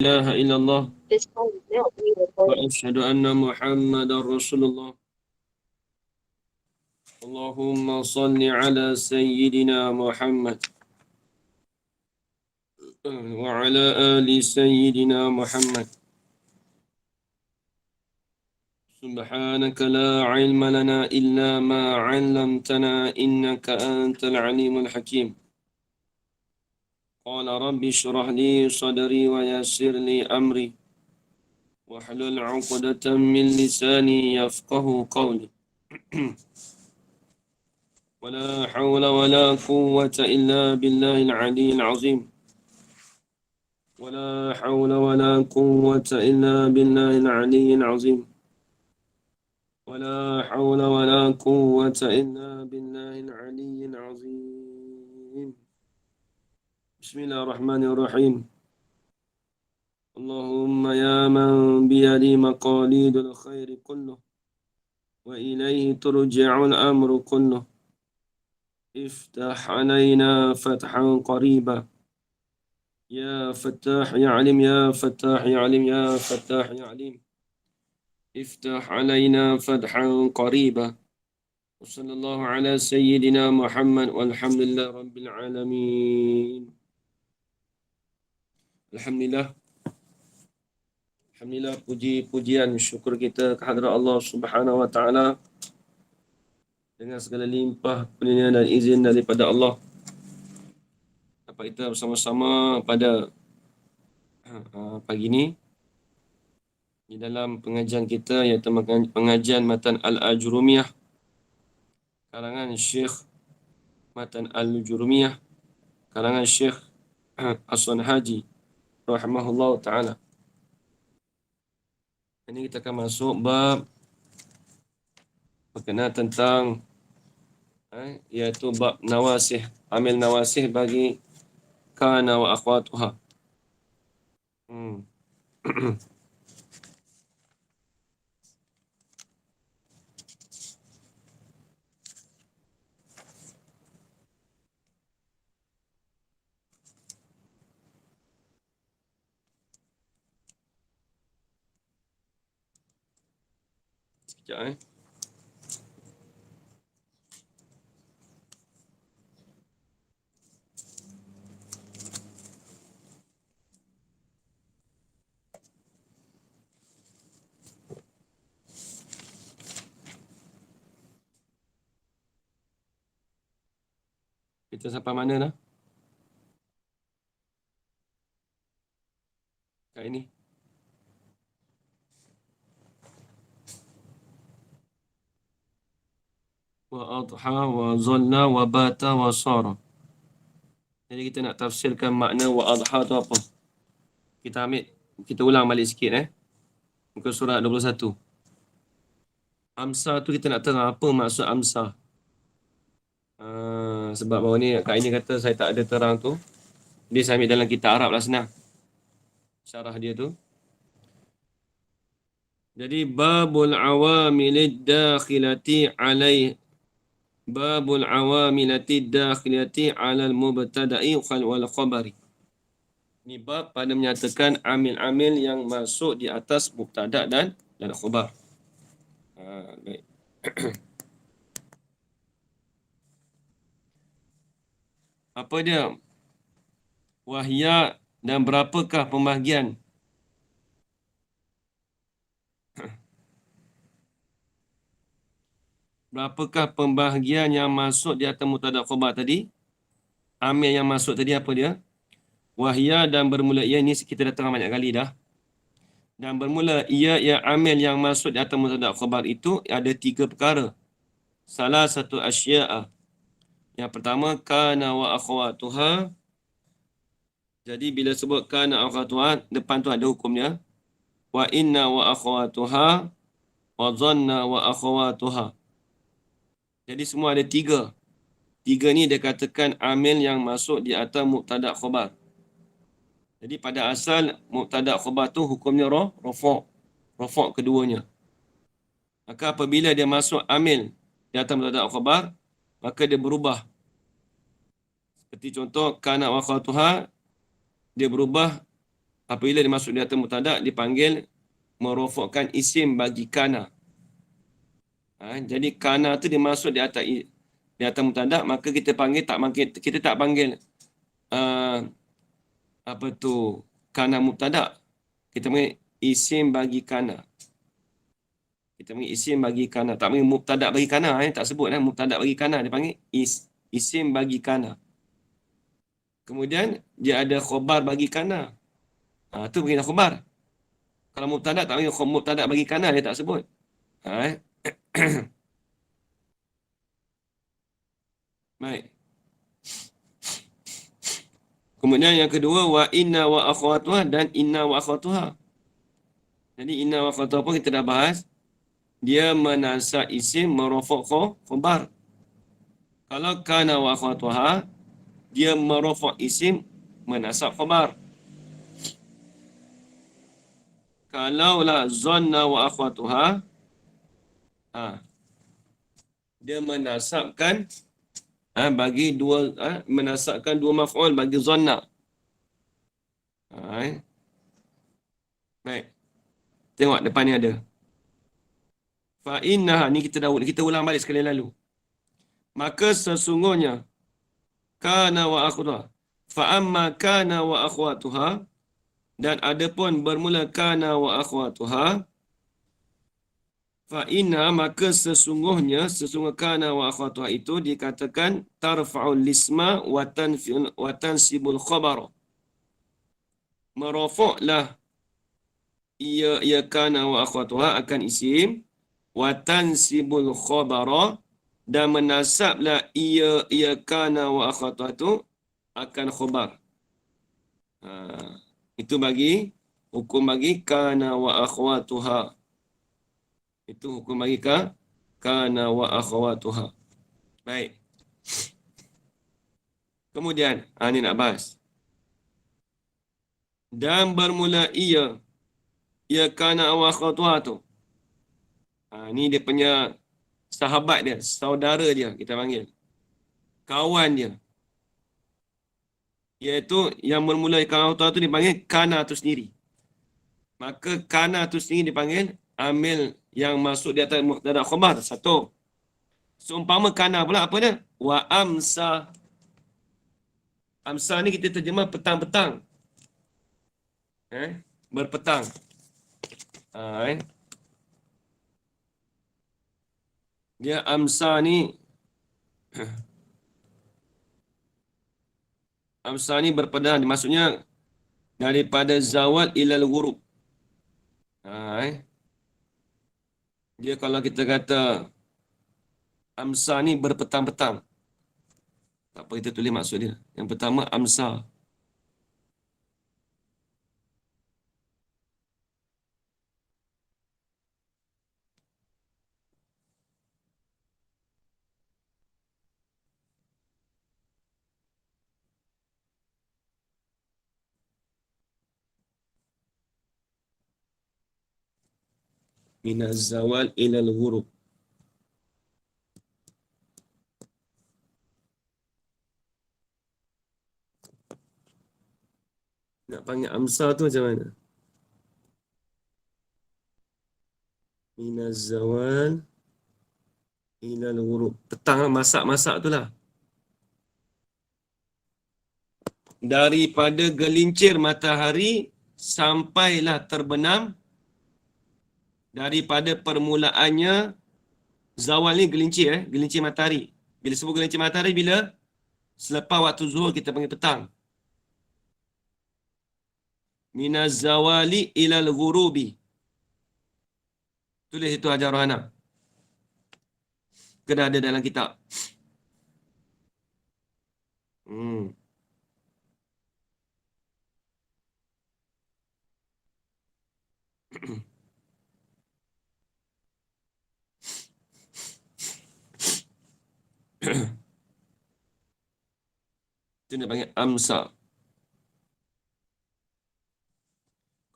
إله إلا الله وأشهد أن محمدا رسول الله. اللهم صل على سيدنا محمد وعلى آل سيدنا محمد. سبحانك لا علم لنا إلا ما علمتنا إنك أنت العليم الحكيم. قال رب اشرح لي صدري ويسر لي أمري واحلل عقدة من لساني يفقه قولي. ولا حول ولا قوة إلا بالله العلي العظيم. ولا حول ولا قوة إلا بالله العلي العظيم. ولا حول ولا قوة إلا بالله العلي العظيم. بسم الله الرحمن الرحيم. اللهم يا من بيده مقاليد الخير كله وإليه ترجع الأمر كله، افتح علينا فتحا قريبا يا فتاح يا عليم يا فتاح يا عليم يا فتاح يا عليم. افتح علينا فتحا قريبا. وصلى الله على سيدنا محمد والحمد لله رب العالمين. Alhamdulillah. Alhamdulillah, puji-pujian syukur kita kehadrat Allah Subhanahu wa taala dengan segala limpah kurnia dan izin daripada Allah. Dapat kita bersama-sama pada pagi ini di dalam pengajian kita, iaitu pengajian Matan Al-Ajurumiyah karangan Syekh Matan Al-Ajurumiyah karangan Syekh Hasan Haji rahimahullah ta'ala. Ini kita akan masuk bab berkenaan tentang iaitu bab nawasih, amil nawasih bagi kana wa akhwatuha. Sekejap Kita sampai mana dah? Kat ini. Wa adha wa zalla wa bata wa sara. Jadi kita nak tafsirkan makna wa adha tu apa. Kita ulang balik sikit muka surat 21. Amsa tu kita nak terang apa maksud amsa. Sebab baru ni Kak ini kata saya tak ada terang tu. Dia saya ambil dalam kitab Arab lah, senang syarah dia tu. Jadi babul awamilid dakhilati alaih, babul awamilati dakhilati alal mubtada'i wal khabari. Ini bab pada menyatakan amil-amil yang masuk di atas mubtada' dan khabar. Baik. Apa dia? Wahya, dan berapakah pembahagian? Berapakah pembahagian yang masuk di atas mubtada' khabar tadi? Amil yang masuk tadi apa dia? Wahya, dan bermula ia, ini kita dah terang banyak kali dah. Dan bermula ia yang amil yang masuk di atas mubtada' khabar itu ada 3 perkara. Salah satu asya'a. Yang pertama, kana wa akhwatuha. Jadi bila sebut kana wa akhwatuha, depan tu ada hukumnya. Wa inna wa akhwatuha wa dhanna wa akhwatuha. Jadi semua ada 3. 3 ni dia katakan amil yang masuk di atas mubtada' khabar. Jadi pada asal mubtada' khabar tu hukumnya rafa' keduanya. Maka apabila dia masuk amil di atas mubtada' khabar, maka dia berubah. Seperti contoh kana wa akhwatuha, dia berubah Apabila dimasuk di atas mubtada dipanggil merofokkan isim bagi kana. Jadi kana tu dimasuk di atas mubtada, maka kita panggil tak panggil kita tak panggil uh, apa tu kana mubtada. Kita panggil isim bagi kana. Kita panggil isim bagi kana. Tak panggil mubtada bagi kana. Tak sebut mubtada bagi kana. Dia panggil isim bagi kana. Kemudian dia ada khobar bagi kana. Tu panggil khobar. Kalau mubtada tak panggil mubtada bagi kana, dia tak sebut. Baik. Kemudian yang kedua, wa inna wa akhwatuha dan inna wa akhwatuha. Jadi inna wa akhwatuha pun kita dah bahas. Dia menasab isim merofok khobar. Kalau kana wa akhwatuha, dia merofok isim menasab khobar. Kalau lah zanna wa akhwatuha, dia menasabkan bagi dua menasabkan dua maf'ul bagi zanna. Baik. Tengok depan ni ada. Fa innaha ni kita ulang balik sekali lalu. Maka sesungguhnya kana wa akhwatuha. Fa amma kana wa akhwatuha, dan adapun bermula kana wa akhwatuha, fa inna maka sesungguhnya kana wa akhwatuha itu dikatakan tarfa'ul lisma wa tansibul khabar. Merofoklah ia kana wa akhwatuha akan isim, wa tansibul khabara, dan menasablah ia kana wa akhwatuha itu akan khabar. Itu bagi hukum bagi kana wa akhwatuha. Itu hukum bagi kana wa akhwatuha. Baik. Kemudian, ini nak bahas. Dan bermula ia kana wa akhwatuha tu. Ni dia punya sahabat dia, saudara dia kita panggil. Kawan dia. Iaitu yang bermula kana wa akhwatuha tu dipanggil kana tu sendiri. Maka kana tu sendiri dipanggil amil yang masuk di atas mubtada khabar. Satu. Seumpama kana pula apa dia? Wa amsa. Amsa ni kita terjemah petang-petang. Berpetang. Dia amsa ni amsa ni berpedang. Maksudnya daripada zawal ilal ghurub. Dia kalau kita kata amsa ni berpetang-petang. Tak apa kita tulis maksud dia. Yang pertama amsa. Minaz zawal ilal ghurub. Nak panggil amsa tu macam mana? Minaz zawal ilal ghurub. Petang lah, masak-masak tu lah. Daripada gelincir matahari sampailah terbenam. Daripada permulaannya, zawal ni gelincir, gelincir matahari. Bila sebut gelincir matahari, bila selepas waktu zuhur kita panggil petang. Minaz zawali ilal ghurubi. Tulis itu Hajar Rohana. Kena ada dalam kitab. Itu dia panggil amsa.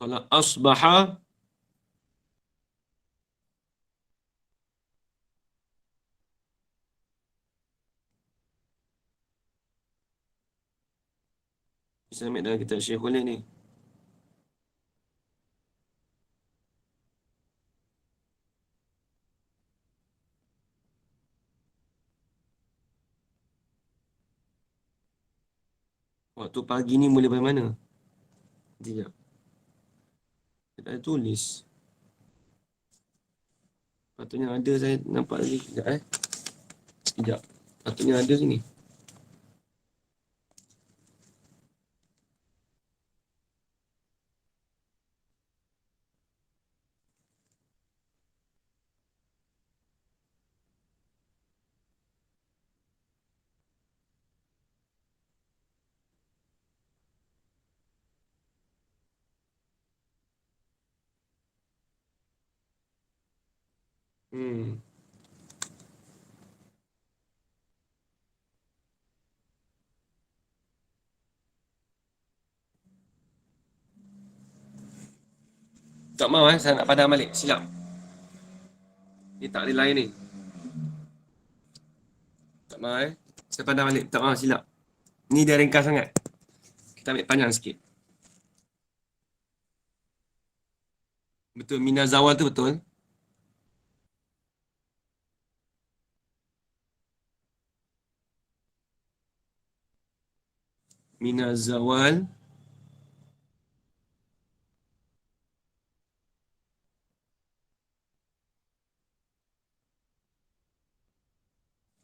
Kalau asbaha, saya ambil dalam kitab Syekhul ni. Waktu pagi ni mula dari mana? Sekejap. Saya tak ada tulis. Patutnya ada, saya nampak lagi. Sekejap Sekejap. Patutnya ada sini. Hmm. Tak mau saya nak padam balik. Silap. Ni tak ada lain ni. Tak mau Saya padam balik. Tak mau silap. Ni dia ringkas sangat. Kita ambil panjang sikit. Betul, Mina Zawal tu betul. Mina Zawal.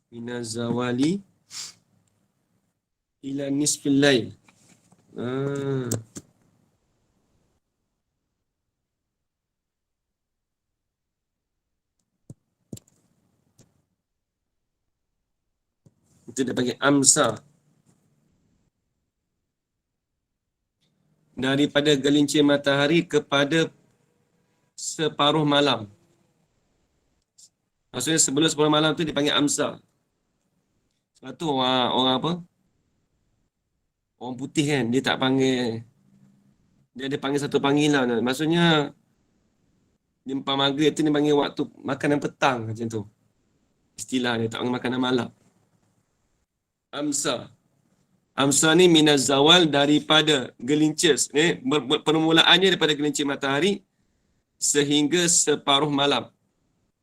Mina Zawali. Ila nisfil lail. Ah. Itu dia panggil amsa. Daripada gelincir matahari kepada separuh malam. Maksudnya sebelum separuh malam tu dipanggil amsa. Sebab tu orang apa? Orang putih kan, dia tak panggil, dia ada panggil satu panggilan. Maksudnya di empat maghrib tu dia panggil waktu makanan petang macam tu. Istilah dia tak panggil makanan malam. Amsa. Amsa ni minaz zawal, daripada gelincir. Permulaannya daripada gelincir matahari sehingga separuh malam.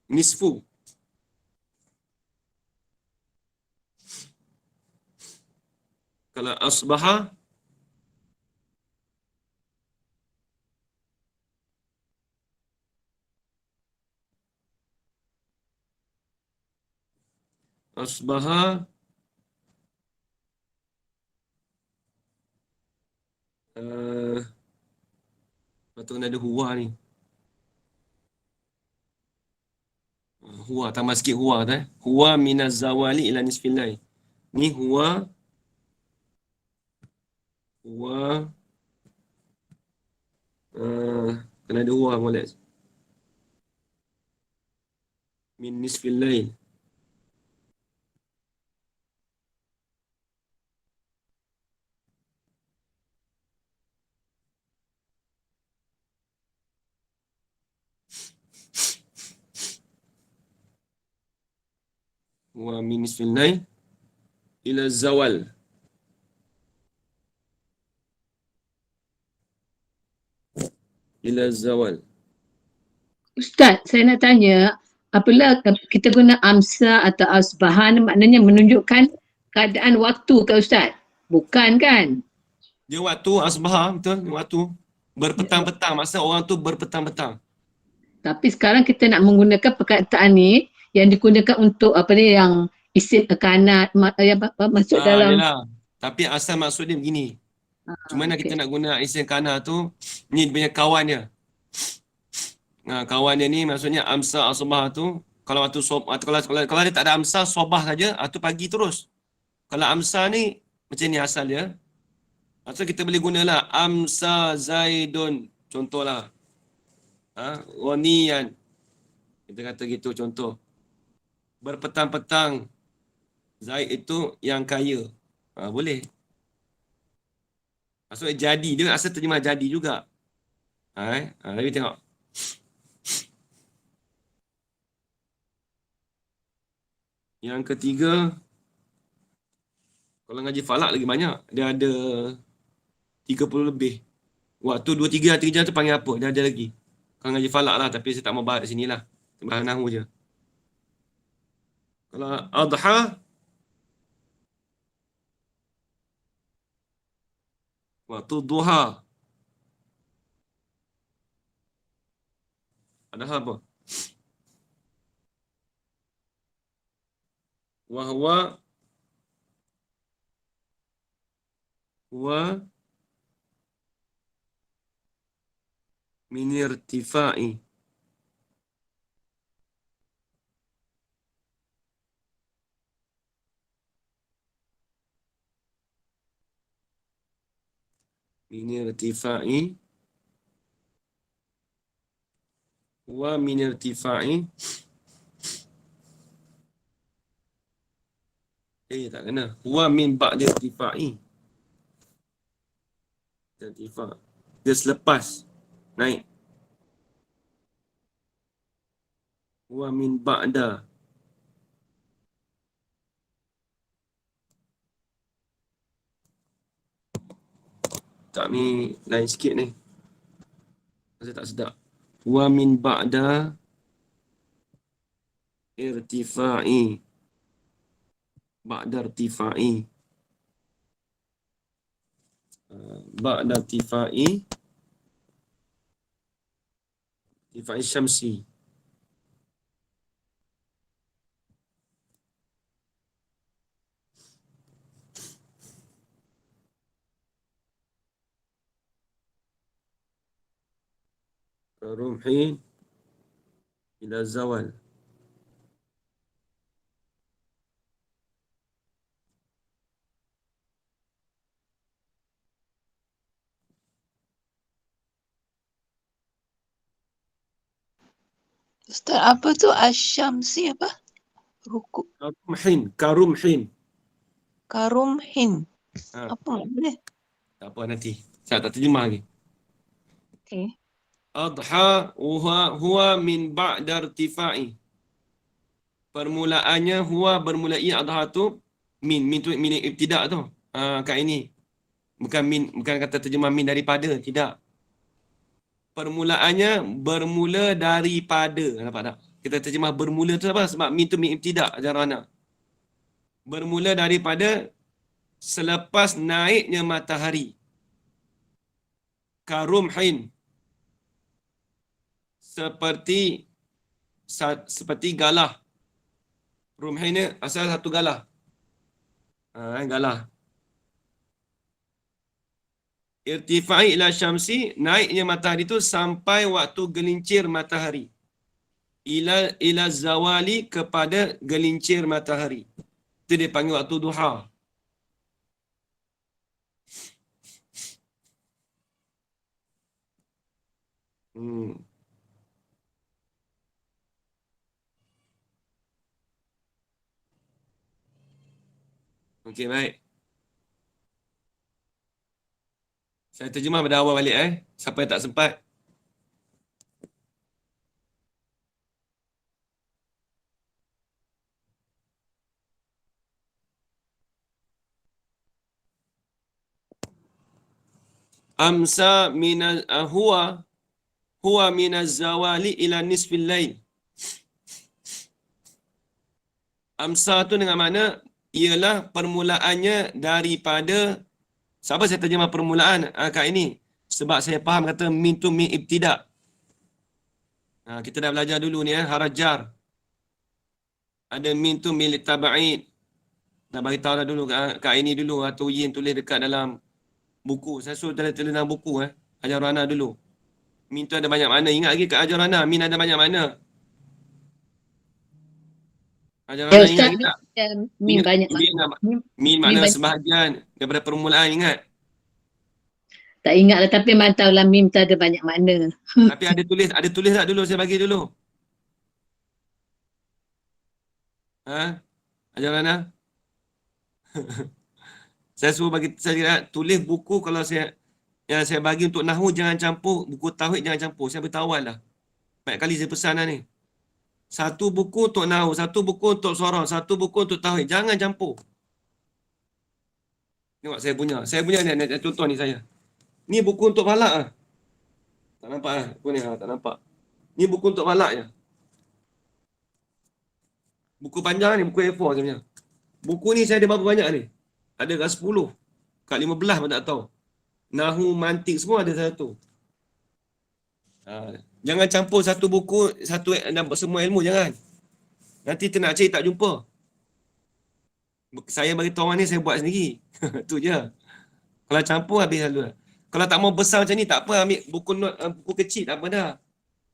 Nisfu. Kalau asbaha, asbaha lepas tu kena ada huwa ni. Huwa, tambah sikit huwa tu Huwa minaz zawali ila nisfil lail. Ni huwa kena ada huwa molek. Min nisfil lail. Huwa min nisfil lail ila zawal. Ila zawal. Ustaz, saya nak tanya, apabila kita guna amsa atau asbahan, maknanya menunjukkan keadaan waktu ke Ustaz? Bukan kan? Dia waktu asbah, betul? Waktu berpetang-petang. Maksud orang tu berpetang-petang. Tapi sekarang kita nak menggunakan perkataan ni yang digunakan untuk apa ni, yang isim kanat yang masuk dalam. Yalah. Tapi asal maksud dia begini. Cuma nak kita nak guna isim kana tu, ni dia punya kawan dia. Kawan dia ni maksudnya amsa asbah tu, kalau waktu kalau dia tak ada amsa sobah saja, tu pagi terus. Kalau amsa ni macam ni asal dia. Maksud kita boleh gunalah amsa zaidun, contohlah. Ronian. Kita kata gitu contoh. Berpetang-petang Zaid itu yang kaya. Boleh. Maksudnya jadi, dia asal terjemah jadi juga. Tapi tengok. Yang ketiga, kalau ngaji falak lagi banyak. Dia ada 30 lebih. Waktu 2-3 jam tu panggil apa? Dia ada lagi. Kalau ngaji falak lah, tapi saya tak mau bahas di sini lah. Bahas nahu je. Kalau adha, Waktu duha. Ada apa? Wahwa huwa min irtifa'i. Min irtifa'i. Huwa min irtifa'i. Tak kena. Huwa min ba'di irtifa'i. Irtifa'. Dia selepas naik. Huwa min ba'da. Tak ni lain sikit ni. Saya tak sedap. Huwa min ba'da irtifa'i. Ba'da irtifa'i. Ba'da irtifa'i. Irtifa'i syamsi. Rumhi ila zawal. Ustaz, apa tu asyamsi apa? Rukuk Karumhin. karumhin. Ha, Apa maknanya? tak apa nanti. Saya tak terjemah lagi. Okay. Adha huwa min ba'da irtifa'i. Permulaannya huwa bermulai adha tu min tu min ibtida' tu. Kat ini. Bukan kata terjemah min daripada, tidak. Permulaannya bermula daripada. Nampak tak? Kita terjemah bermula tu apa? Sebab min tu min ibtida' ajarana. Bermula daripada selepas naiknya matahari. Karumhin. Seperti galah. Rumhin ni asal satu galah. Galah. Irtifa'i ila syamsi, naiknya matahari itu sampai waktu gelincir matahari. Ila zawali, kepada gelincir matahari. Itu dia panggil waktu duha. Okey, baik. Saya terjemah pada awal balik siapa yang tak sempat. Amsa minal huwa minaz zawali ila nisfil lail. Amsa tu dengan makna ialah permulaannya daripada, siapa saya terjemah permulaan kat ini? Sebab saya faham kata min tu min ibtida'. Kita dah belajar dulu ni harajar. Ada min tu min litaba'id. Dah bagi tahu dah dulu kat ini dulu atau Yin tulis dekat dalam buku. Saya suruh tulis dalam buku ajar Rana dulu. Min tu ada banyak makna. Ingat lagi kat ajar Rana, min ada banyak makna. Ajar Rana ingat Ustaz, lagi tak? min banyak Min makna banyak. sebahagian daripada permulaan, ingat. Tak ingat lah, tapi mantaulah mim tu ada banyak makna. Tapi ada tulis tak dulu, saya bagi dulu. Ajar Rana? Saya suruh saya tulis buku kalau saya bagi untuk nahwu jangan campur, buku tauhid jangan campur. Saya beritahu awal dah. Banyak kali saya pesan ni. Satu buku untuk nahwu, satu buku untuk sorang, satu buku untuk tauhid. Jangan campur. Tengok saya punya. Saya punya ni, contoh ni saya. Ni buku untuk falak ah. Tak nampak buku ni tak nampak. Ni buku untuk falak je. Buku panjang ni, buku A4 saya punya. Buku ni saya ada berapa banyak ni? Ada kat 10. Kat 15 pun tak tahu. nahu, mantik semua ada satu. Jangan campur satu buku, semua ilmu, jangan. Nanti kita nak cari tak jumpa. Saya bagi tahu ni, saya buat sendiri. Tu je. Kalau campur, habis lalu. Kalau tak mau besar macam ni, tak apa. Ambil buku kecil, tak apa dah.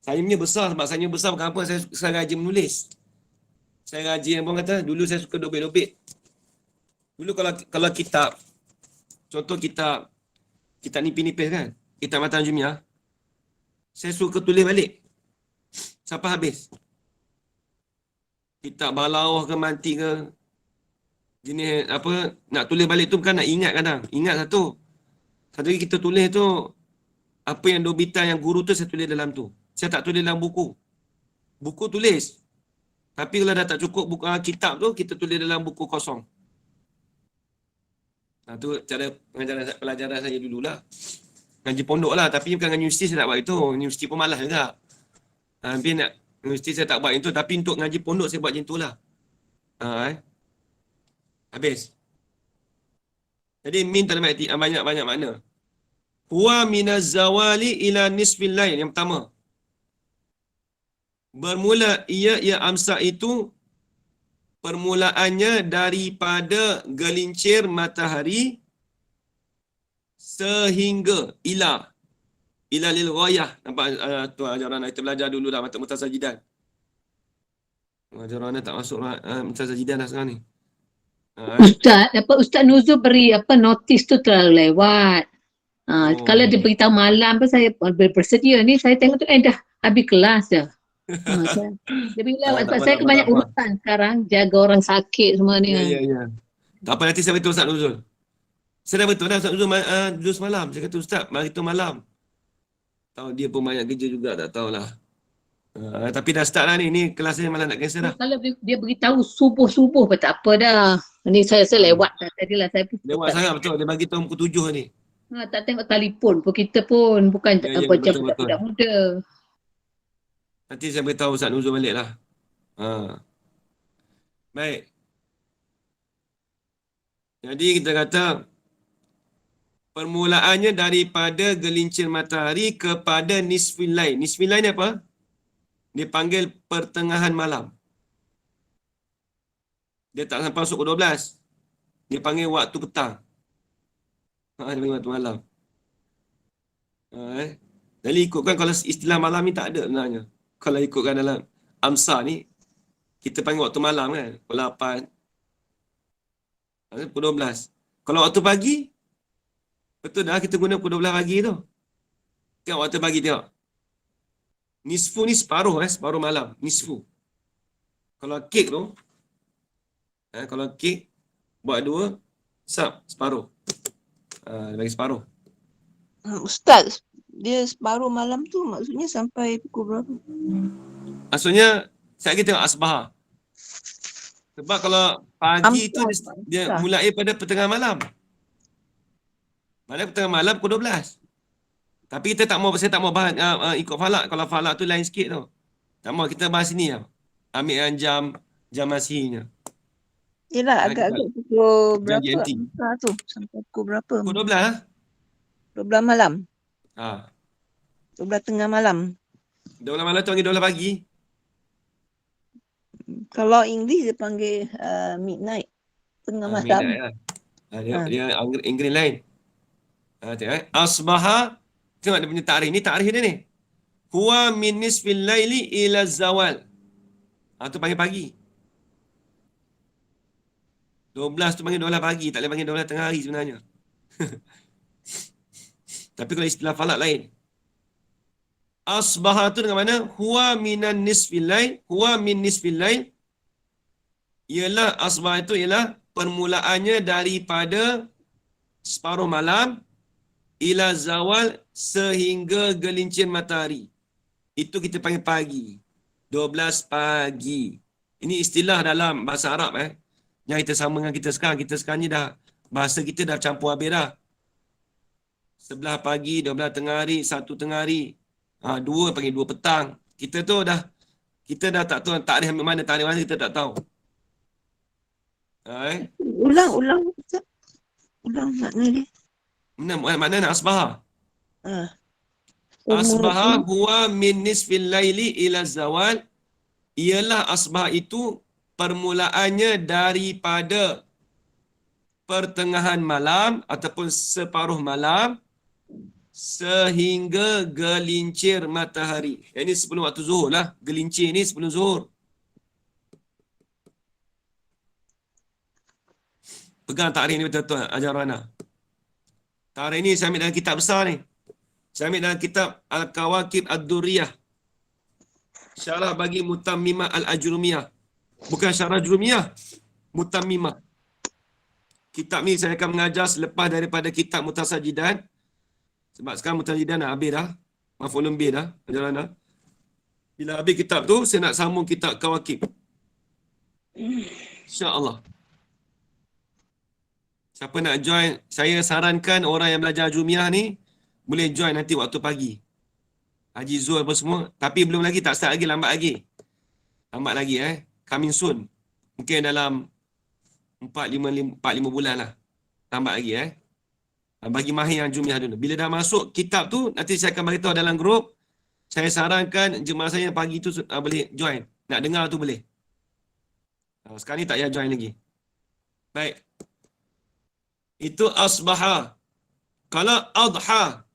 Saya punya besar, sebab saya punya besar bukan apa. Saya rajin menulis. Saya rajin, abang kata, dulu saya suka dobit-dobit. Dulu kalau kitab, contoh kitab nipis-nipis kan, kitab Matan Jumiah, saya suka tulis balik sampai habis. Kitab balawah ke mantik ke, jenis apa, nak tulis balik tu bukan nak ingat kadang. Ingat satu lagi kita tulis tu, apa yang dobitan yang guru tu saya tulis dalam tu. Saya tak tulis dalam buku. Buku tulis. Tapi kalau dah tak cukup buku kitab tu, kita tulis dalam buku kosong. Tu cara pelajaran saya dululah. Ngaji pondok lah, tapi bukan ngaji universiti saya tak buat itu. Universiti pun malas juga. Tapi nak universiti saya tak buat itu, tapi untuk ngaji pondok saya buat macam itulah. Habis. Jadi min dalam arti banyak-banyak makna. Huwa minaz zawali ila nisfil lail, yang pertama. Bermula ia amsa itu permulaannya daripada gelincir matahari sehingga ila lil ghayah. Nampak tu ajaran kita belajar dulu dah mata mutasajidan. Ajaran tak masuk mutasajidan dah sekarang ni. Ustaz Nuzul beri notis tu terlalu lewat. Kalau dia beritahu malam pun saya bersedia ni, saya tengok tu dah habis kelas dah. Dia bilang sebab saya banyak urusan sekarang, jaga orang sakit semua ni. Ya. Tak apa, nanti saya beritahu Ustaz Nuzul. Saya dah beritahu dah Ustaz Nuzul dulu semalam. Saya kata Ustaz, mari tu malam. Tahu dia pun banyak kerja juga, tak tahulah. Tapi dah start dah ni. Ni kelas saya malah nak cancel dah. Kalau dia beritahu subuh-subuh pun tak apa dah. Ni saya lewat dah. Tadilah saya pun. Lewat sangat betul. Dia bagi tahu pukul 7 ni. Tak tengok telefon pun kita pun. Bukan betul. budak muda. Nanti saya beritahu Ustaz Nuzul balik lah. Baik. Jadi kita kata permulaannya daripada gelincir matahari kepada nisfil lail. Nisfil lail ni apa? Dipanggil pertengahan malam. Dia tak sampai masuk ke 12. Dia panggil waktu petang. Dia panggil waktu malam. Jadi ikutkan kalau istilah malam ni tak ada sebenarnya. Kalau ikutkan dalam amsa ni, kita panggil waktu malam kan. Pukul 8. Pukul 12. Kalau waktu pagi, betul dah kita guna pukul 12 pagi tu. Tengok waktu pagi tengok. Nisfu ni separuh malam. Nisfu. Kalau kek tu, kalau kek buat 2, separuh. Dia bagi separuh. Ustaz, dia separuh malam tu maksudnya sampai pukul berapa? Maksudnya, saya kita tengok asbah. Sebab kalau pagi tu dia mulai pada pertengahan malam. Malam pertengahan malam pukul 12. Tapi saya tak mau bahas ikut falak. Kalau falak tu lain sikit tu. Tak mau, kita bahas ni lah. Ambil yang jam masihnya. Yelah, agak-agak pukul berapa GMT. tu? Sampai pukul berapa? Pukul 12 lah. 12 malam? 12 tengah malam. 12 malam tu panggil 12 pagi. Kalau English dia panggil midnight. Tengah malam. Midnight lah. Dia Inggeris lain. Tengok asbaha. Tengok dia punya tarikh. Ni tarikh dia ni. Huwa min nisfil laili ila zawal. Tu panggil pagi. 12 tu panggil 12 pagi. Tak boleh panggil 12 tengah hari sebenarnya. Tapi kalau istilah falak lain. Asbaha tu dengan mana? Huwa minan nisfil lail. Huwa min nisfil lail. Ialah asbah itu ialah permulaannya daripada separuh malam ila zawal sehingga gelincir matahari. Itu kita panggil pagi. 12 pagi. Ini istilah dalam bahasa Arab yang kita sama dengan kita sekarang. Kita sekarang ni dah bahasa kita dah campur habis dah. 11 pagi, 12 tengah hari, 1 tengah hari. 2 panggil 2 petang. Kita dah tak tahu tarikh mana kita tak tahu. Ulang makna dia. Mana asbaha? Ah, Asbaha huwa min nisfil laili ila zawal. Ialah asbaha itu permulaannya daripada pertengahan malam ataupun separuh malam sehingga gelincir matahari. Yang ini sebelum waktu zuhur lah. Gelincir ni sebelum zuhur. Pegang tarikh ni betul-betul, ajar Rana. Tarikh ni saya ambil dalam kitab besar ni. Saya ambil dalam kitab Al-Kawakib Ad-Durriyah. Syarah bagi Mutammimah Al-Ajrumiyah. Bukan syarah Ajrumiyah, Mutammimah. Kitab ni saya akan mengajar selepas daripada kitab Mutasajidan. Sebab sekarang Mutasajidan dah habis dah. Maf'ulun bih dah, ajar Rana. Bila habis kitab tu, saya nak sambung kitab Kawakib. InsyaAllah. Siapa nak join, saya sarankan orang yang belajar Ajrumiyah ni boleh join nanti waktu pagi. Haji Zul apa semua. Tapi belum lagi, tak start lagi, lambat lagi. Lambat lagi coming soon. Mungkin dalam 4-5 bulan lah. Lambat lagi bagi mahir yang Ajrumiyah dulu. Bila dah masuk kitab tu, nanti saya akan beritahu dalam grup. Saya sarankan jemaah saya yang pagi tu boleh join. Nak dengar tu boleh. Sekarang ni tak payah join lagi. Baik. Itu asbaha. Kalau adha,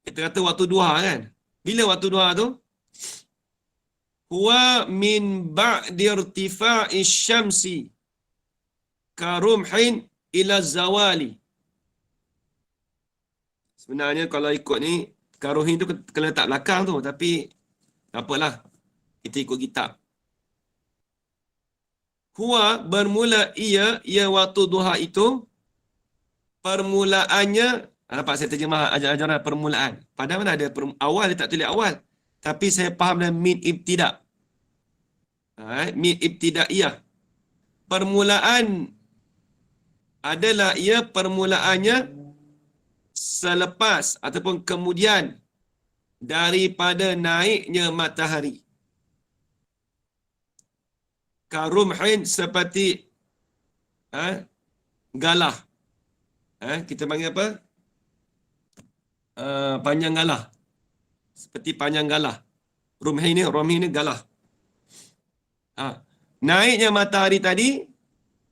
kita kata waktu duha kan. Bila waktu duha tu? Huwa min ba'di irtifa'i syamsi karumhin ila zawali. Sebenarnya kalau ikut ni, karuhin tu kena letak belakang tu. Tapi, tak apalah. Kita ikut kitab. Huwa bermula ia waktu duha itu, permulaannya, nampak saya terjemah ajaran permulaan. Padahal mana ada awal, dia tak tulis awal. Tapi saya faham dalam min ibtidak. Min ibtidaiyah. Permulaan adalah ia permulaannya selepas ataupun kemudian daripada naiknya matahari. Karumhin seperti galah. Kita panggil apa? Panjang galah. Seperti panjang galah. Rumhi ni galah. Naiknya matahari tadi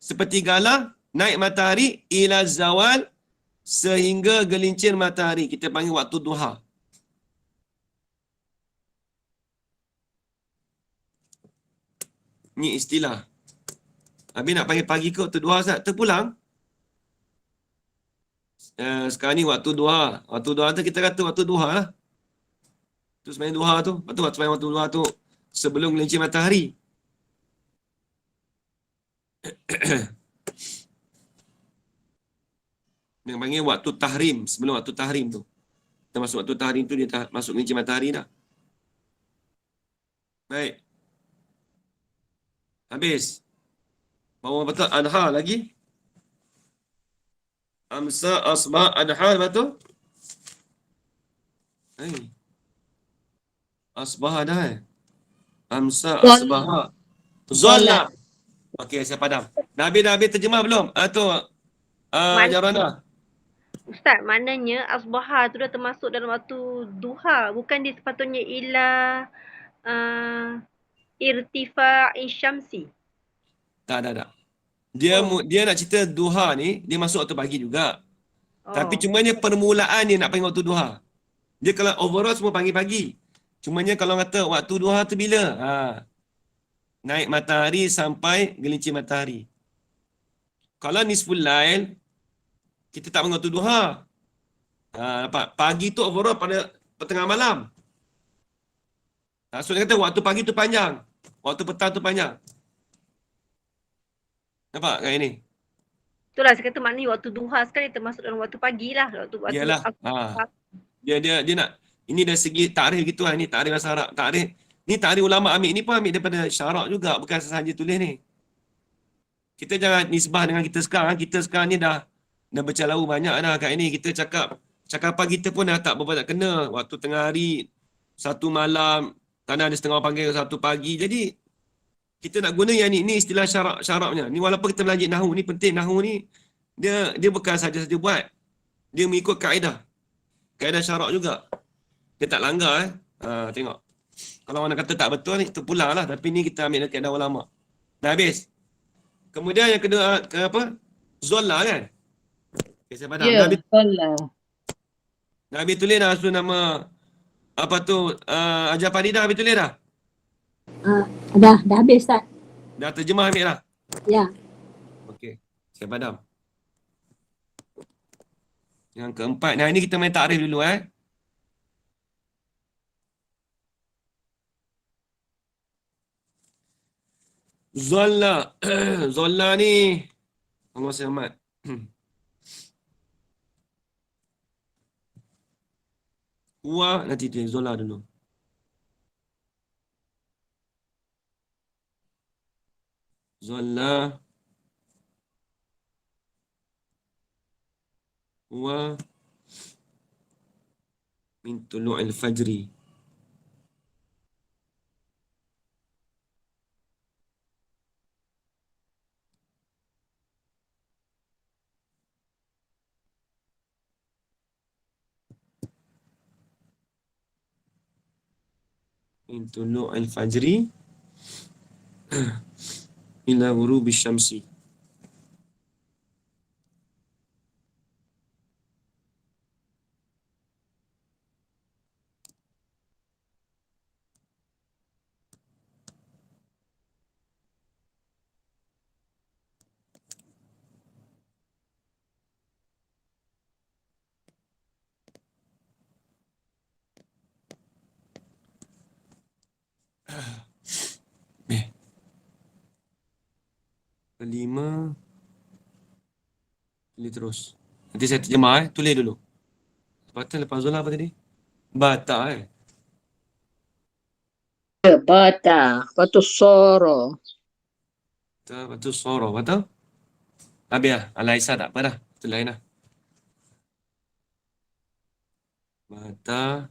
seperti galah, naik matahari ila zawal sehingga gelincir matahari. Kita panggil waktu duha. Ni istilah. Habis nak panggil pagi ke waktu duha, Ustaz? Terpulang. Sekarang ni waktu duha. Waktu duha tu kita kata waktu duha lah. Tu sebenarnya duha tu. Waktu duha tu sebelum gelincir matahari. Dia panggil waktu tahrim. Sebelum waktu tahrim tu. Kita masuk waktu tahrim tu, dia masuk gelincir matahari dah. Baik. Habis. Bawa betul adha lagi. Amsa asbah adha betul? Asbah dah Amsa asbah. Zola. Okey, saya padam. Dah habis terjemah belum? Tu Jarana. Ustaz, maknanya asbaha tu dah termasuk dalam waktu duha. Bukan dia sepatutnya ila irtifa'i syamsi. Tak. Dia nak cerita duha ni, dia masuk waktu pagi juga. Tapi cumanya permulaan dia nak panggil waktu duha. Dia kalau overall semua panggil pagi. Cumanya kalau kata waktu duha tu bila? Naik matahari sampai gelincir matahari. Kalau nisful lail, kita tak panggil waktu duha. Pagi tu overall pada pertengahan malam. So dia kata waktu pagi tu panjang. Waktu petang tu panjang. Nampak kat ini? Itulah saya kata maknanya waktu duha sekarang termasuk dalam waktu pagi lah. Waktu Yalah. Dia nak, ini dari segi takrif gitu lah. Ini takrif bahasa Arab. Ni takrif ulama ambil. Ni pun ambil daripada syarak juga. Bukan sahaja tulis ni. Kita jangan nisbah dengan kita sekarang. Kita sekarang ni dah bercalau banyak dah kat ini. Kita cakapan kita pun dah tak berapa tak kena. Waktu tengah hari, satu malam, tanah ada setengah panggil satu pagi. Jadi, kita nak guna yang ni istilah syarak-syaraknya. Ni walaupun kita belajar nahu ni penting, nahu ni dia bukan saja-saja buat. Dia mengikut kaedah. Kaedah syarak juga. Dia tak langgar tengok. Kalau orang kata tak betul ni, terpulang lah. Tapi ni kita ambil dari kaedah ulama'. Dah habis. Kemudian yang kedua, apa? Zolla kan? Okay, saya padam. Ya, betul lah. Dah habis tulis dah Asrul nama apa tu Ajar Farida habis tulis dah? Dah habis Ustaz. Dah terjemah ambil dah? Ya. Okey. Saya padam. Yang keempat. Nah ini kita main takrif dulu Zolla. Zolla ni Allah selamat. Huwa nanti dia Zolla dulu. Zolla huwa min tulu'il fajri. Min tulu'il fajri ila ghurubi syamsi. Kelima. Tulis terus. Nanti saya terjemah tulis dulu. Lepas Zola apa tadi? Bata Ya, bata. Lepas tu soro. Lepas tu soro. Betul? Habis lah. Alaisa tak apa dah. Itu lain lah. Bata.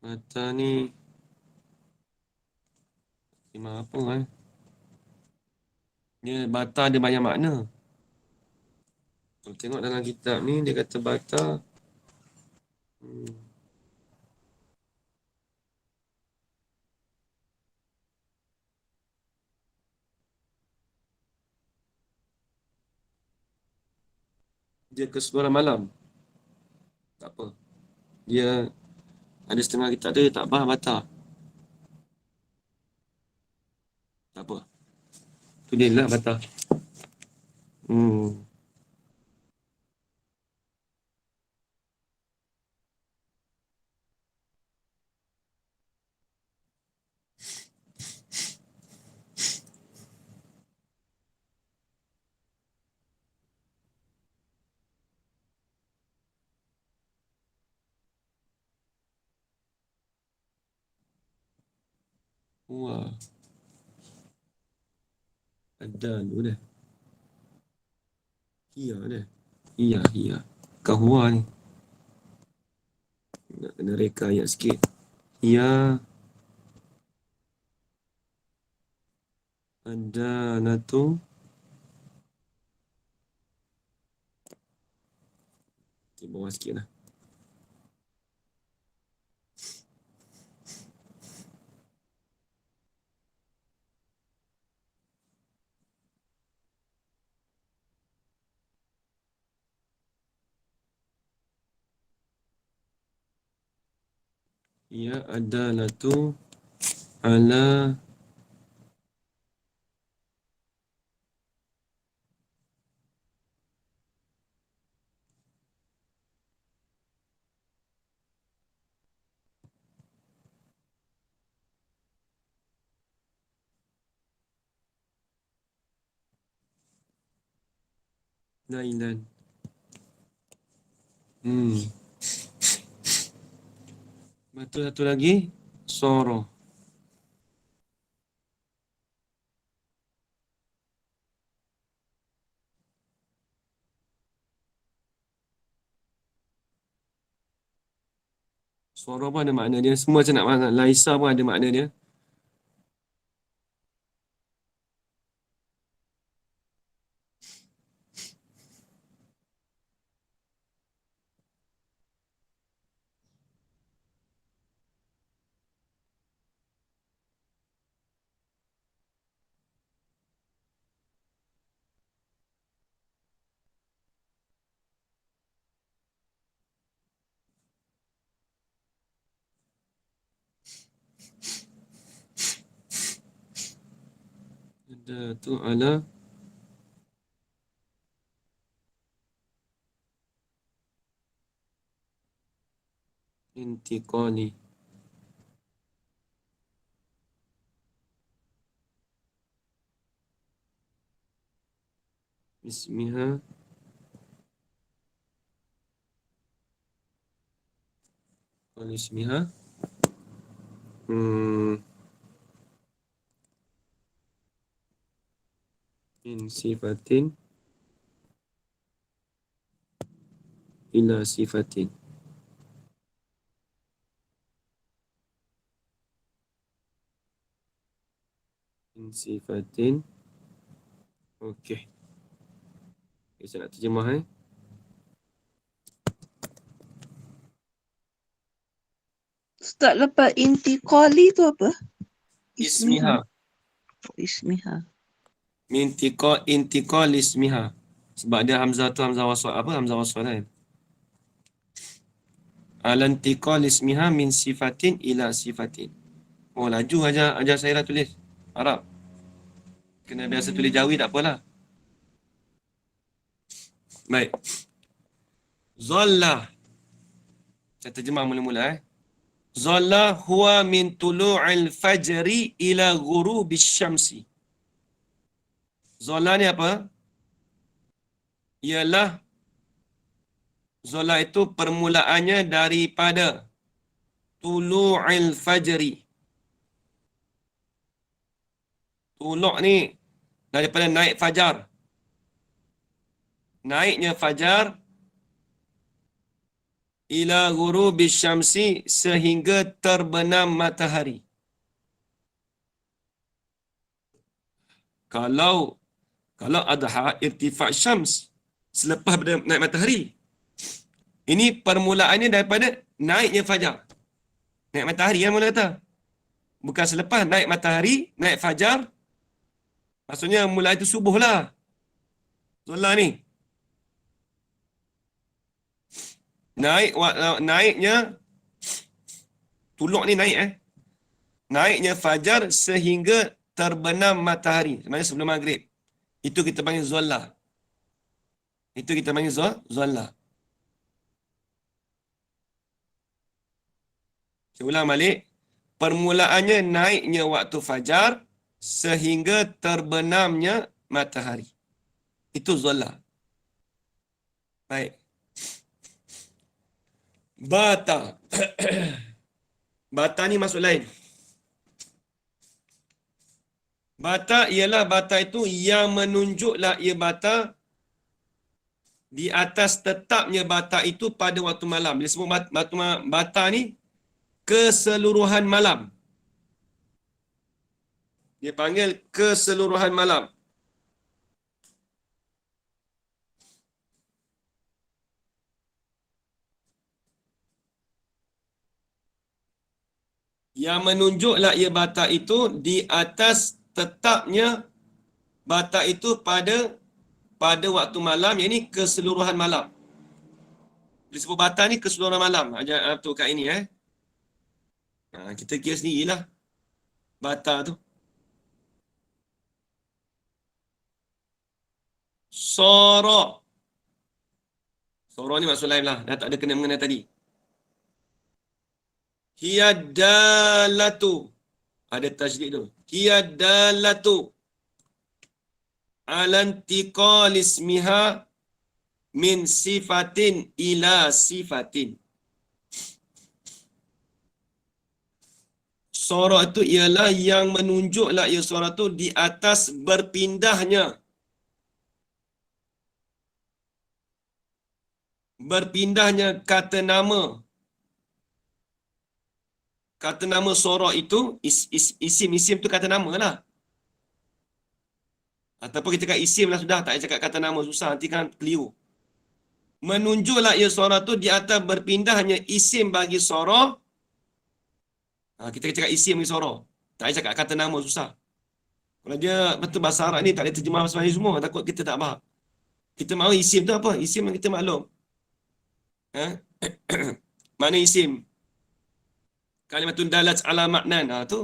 Bata ni. Terima apa Dia bata ada banyak makna. Kalau tengok dalam kitab ni dia kata bata. Dia keseluruhan malam. Tak apa. Dia ada setengah kitab dia tak faham bata. Tak apa. Tulis lah bata. Wah. Ada dulu dah. Iya dah. Iya. Kahua ni. Nak kena reka ayat sikit. Iya. Ada natu. Di bawah sikit lah. Ya adalah tu ala Nailan. Betul satu lagi. Soro. Soro pun ada makna dia. Semua macam nak makna. Laisa pun ada makna dia. Datu ala intiqali. Ismiha wal ismiha min sifatin ila sifatin. Min sifatin. Okey. Saya nak terjemah Ustaz, lepas intiqali tu apa? Ismiha. Ismiha. Min intiqal ismiha. Sebab dia hamzah tu hamzah wasl apa? Hamzah wasl kan? Al-intiqal ismiha min sifatin ila sifatin. Oh, laju ajar saya lah tulis Arab. Kena biasa tulis Jawi tak apalah. Baik. Zalla. Saya terjemah mula-mula Zalla huwa min tulu'il fajri ila ghurubis syamsi. Zalla ni apa? Ialah Zalla itu permulaannya daripada tulu'il fajri. Tulu' ni daripada naik fajar. Naiknya fajar ila ghurubis syamsi sehingga terbenam matahari. Kalau adha irtifa' syams selepas naik matahari. Ini permulaannya daripada naiknya fajar. Naik matahari yang mula kata. Bukan selepas naik matahari, naik fajar. Maksudnya mula itu subuh lah. Solat ni. Naiknya tuluk ni naik Naiknya fajar sehingga terbenam matahari. Sebenarnya sebelum maghrib. Itu kita panggil zalla. Itu kita panggil zalla. Saya ulang balik. Permulaannya naiknya waktu fajar sehingga terbenamnya matahari. Itu zalla. Baik. Bata. Bata ni maksud lain. Bata ialah bata itu yang menunjuklah ia bata di atas tetapnya bata itu pada waktu malam. Dia sebut bata ni keseluruhan malam. Dia panggil keseluruhan malam. Yang menunjuklah ia bata itu di atas tetapnya bata itu pada waktu malam, yang ini keseluruhan malam. Disebut bata ni keseluruhan malam. Ajar tu kat ini kita kira sendirilah bata tu. Sara. Sara ni maksud lain lah. Dah tak ada kena-mengena tadi. Hiya dalatu. Ada tasydid tu. Hiya dalatu. Alantiqal ismiha min sifatin ila sifatin. Sara itu ialah yang menunjuklah ia sara itu di atas berpindahnya kata nama. Kata nama sara itu isim tu kata nama lah. Ataupun kita cakap isim lah sudah, tak payah cakap kata nama susah, nanti kan keliru. Menunjuklah ia sara tu di atas berpindahnya isim bagi sara. Kita cakap isim bagi sara. Tak payah cakap kata nama susah. Kalau dia betul bahasa Arab ni tak ada terjemah bahasa Melayu semua, takut kita tak faham. Kita mahu isim tu apa? Isim yang kita maklum. Mana isim? Kalimatun dalat ala maknan. Tu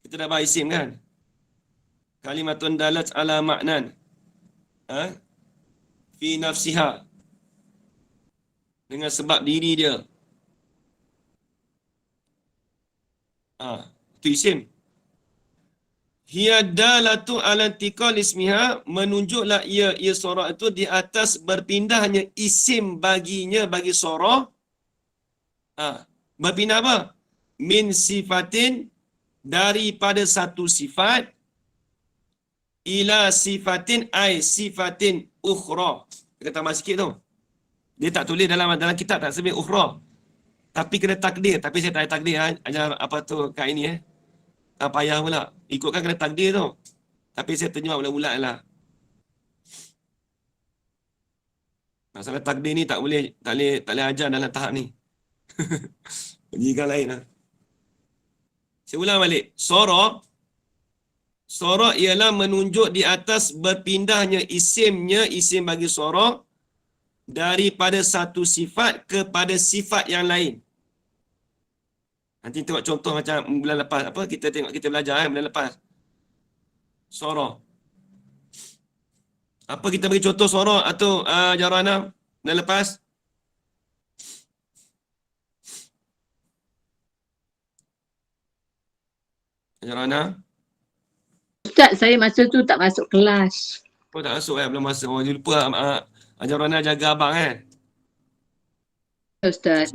kita dah bahas isim kan. kalimatun dalat ala ma'nan fi nafsiha, dengan sebab diri dia. Itu isim. Hiya dalatu ala intiqal ismiha, menunjuklah ia surah itu di atas berpindahnya isim baginya, bagi surah. Berpindah apa? Min sifatin, daripada satu sifat, ila sifatin ay sifatin ukhra. Kita tambah sikit tu. Dia tak tulis dalam kitab, tak sebut ukhra. Tapi kena takdir. Tapi saya tak ada takdir. Ajar apa tu kat ini tak payah pula. Ikutkan kena takdir tu. Tapi saya terjemah bulat-bulat lah. Masalah takdir ni tak boleh ajar dalam tahap ni. Jika lain lah. Saya ulang balik. Sora ialah menunjuk di atas berpindahnya isimnya, isim bagi sora, daripada satu sifat kepada sifat yang lain. Nanti tengok contoh macam bulan lepas. Kita belajar bulan lepas. Sora. Apa kita bagi contoh sora atau Jarana bulan lepas? Jarana? Ustaz, saya masa tu tak masuk kelas. Oh, tak masuk belum masuk. Oh, dia lupa Jarana jaga abang Ustaz.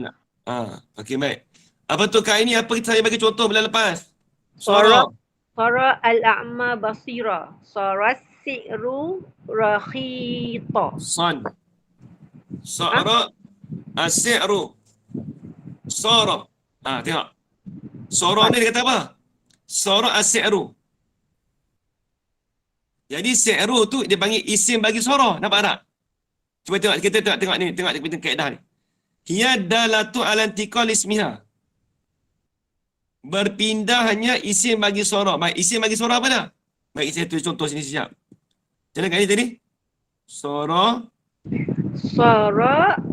Okey, baik. Apa tu Kak ini? Apa saya bagi contoh bulan lepas? Sara al-a'ma basira. Sara si'ru rakhita. Sara as-si'ru. Sara. Tengok. Sara ni dia kata apa? Sara as-si'ru. Jadi si'ru tu dia panggil isim bagi sara. Nampak tak? Cuba tengok, kita tengok ni, tengok kaedah ni. Hiya dalatu ala intiqal ismiha. Berpindahnya isim bagi sara. Baik, isim bagi sara apa dah? Baik, saya tulis contoh sini sekejap. Macam mana kali tadi? Sara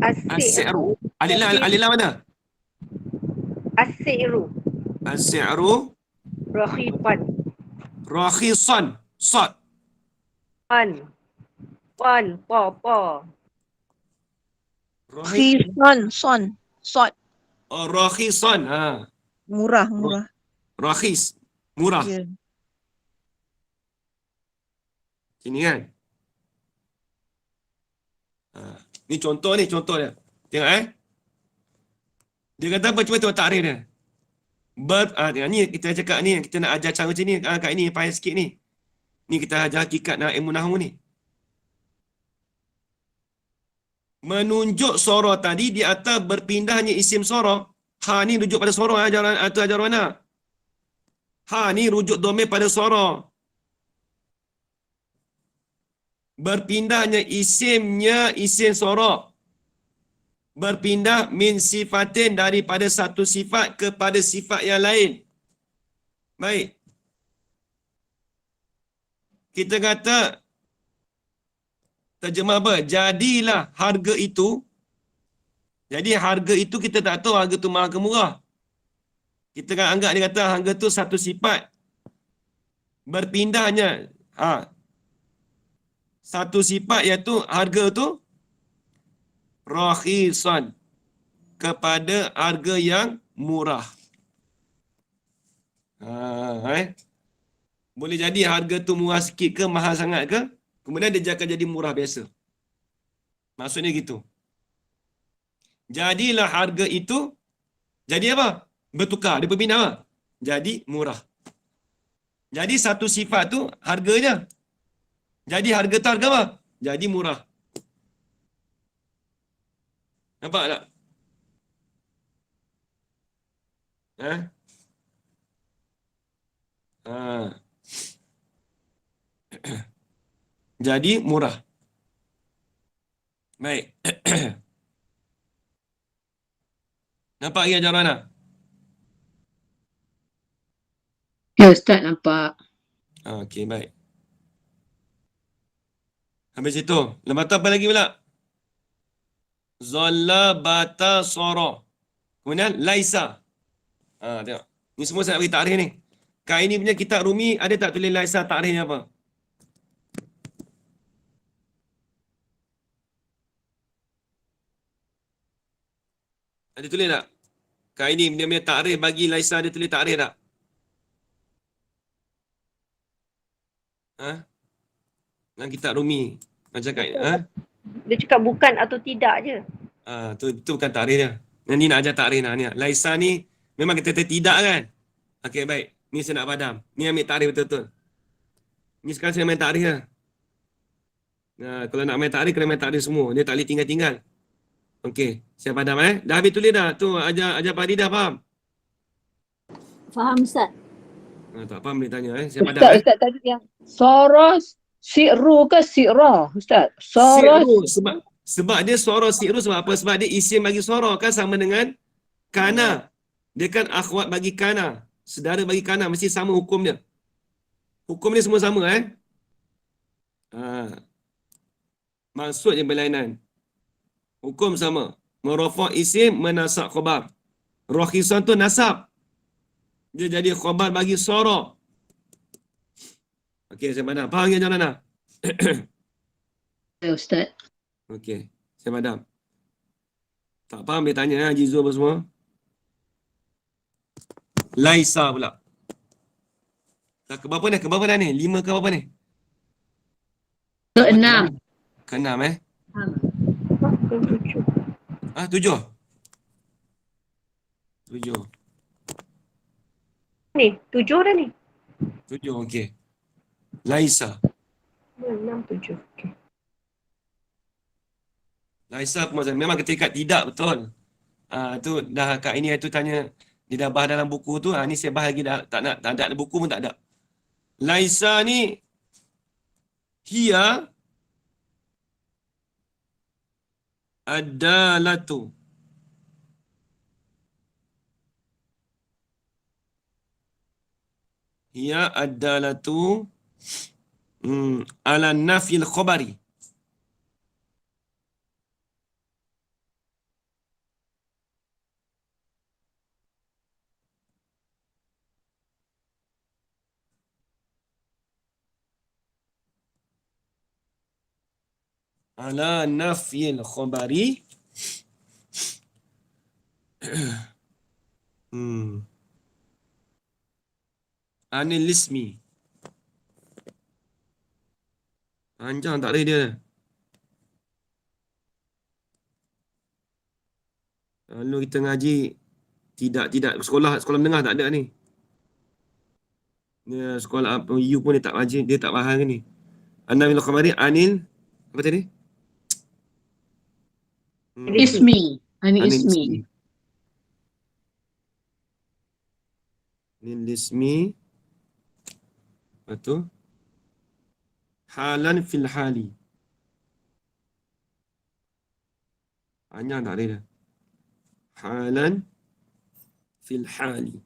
as-si'ru. Alif lam mana? As-si'ru As-si'ru rakhitan. rakhisan. Sad. Pan pa Khisan, sod. Rakhisan. Murah. Rakhis. Murah. Ya. Sini kan? Ni contoh dia. Tengok Dia kata apa? Cuba tengok takrif dia. Ni kita cakap ni, kita nak ajar cara macam ni. Kat ini payah sikit ni. Ni kita ajar hakikat ilmu nahwu ni. Menunjuk sora tadi di atas berpindahnya isim sora. Ni rujuk pada sora ajar mana? Ni rujuk domir pada sora. Berpindahnya isimnya isim sora. Berpindah min sifatin, daripada satu sifat kepada sifat yang lain. Baik. Kita kata terjemah apa? Jadilah harga itu. Jadi harga itu kita tak tahu harga tu mahal ke murah. Kita kan anggap dia kata harga tu satu sifat. Berpindahnya satu sifat, iaitu harga tu rakhisan, kepada harga yang murah. Boleh jadi harga tu murah sikit ke, mahal sangat ke, kemudian dia akan jadi murah biasa. Maksudnya gitu. Jadilah harga itu jadi apa? Bertukar, dia berpindah apa? Jadi murah. Jadi satu sifat tu harganya. Jadi harga tu harga apa? Jadi murah. Nampak tak? Jadi murah. Baik. Nampak lagi ajaran tak? Ya Ustaz, nampak. Okey, baik. Habis itu, lepas tu apa lagi pula? Zalla bata sara. Kemudian laisa. Tengok. Ni semua saya bagi takrif ni. Kak ini punya kitab Rumi ada tak tulis Laisa takrifnya apa? Ada tulis tak? Kak ini dia punya takrif bagi Laisa ada tulis takrif tak? Ha? Dalam kitab Rumi. Macam Kak ha? Dia cakap bukan atau tidak je. Tu bukan takrif dia. Ni nak ajar takrif ni. Laisa ni memang kita kata tidak kan? Okey baik. Ni saya nak padam. Ni ambil takrif betul-betul. Ni sekarang saya main takrif lah. Kalau nak main takrif kena main takrif semua. Dia tak boleh tinggal-tinggal. Okey, saya padam Dah habis tulis dah. Tu ajar Padi dah faham? Faham Ustaz? Tak faham dia tanya Saya padam Ustaz tadi yang Soros, Si'ru ke Si'ra, Ustaz? Soros. Si'ru sebab dia suara si'ru sebab apa? Sebab dia isim bagi suara kan sama dengan kana. Dia kan akhwat bagi kana. Saudara bagi kana mesti sama hukum dia. Hukum ni semua sama Maksud je berlainan. Hukum sama. Merafa' isim, menasab khabar. Rakhisan tu nasab. Dia jadi khabar bagi suara. Okey, saya padam. Faham ke Janana? Ya, Ustaz. Okey, saya padam. Tak faham dia tanya Jizu apa semua. Laisa pula. Tak ke berapa ni? Ke berapa dah ni? 5 ke berapa ni? Ke-6. Ke-6 Tujuh. 7? 7. Ni, 7 dah ni. 7, okey. Laisa. 6, 7. Okay. Laisa apa maksudnya? Memang ketika tidak betul. Tu dah Kak ini tu tanya dia dah bahas dalam buku tu. Ni saya bahas lagi dah tak ada buku pun tak ada. Laisa ni hiya ad-dalatu hiya ad-dalatu ala nafil khabari. Ala nafil khabari anil ismi. Panjang tak boleh dia. Lalu kita ngaji tidak sekolah menengah tak ada ni. Dia sekolah apa U pun dia tak wajib, dia tak faham ke ni. Anil khabari anil apa tadi? Ismi. Ani Anil ismi. Anil ismi. Lepas tu halan fil hali. Panjang tak ada dah. Halan fil hali.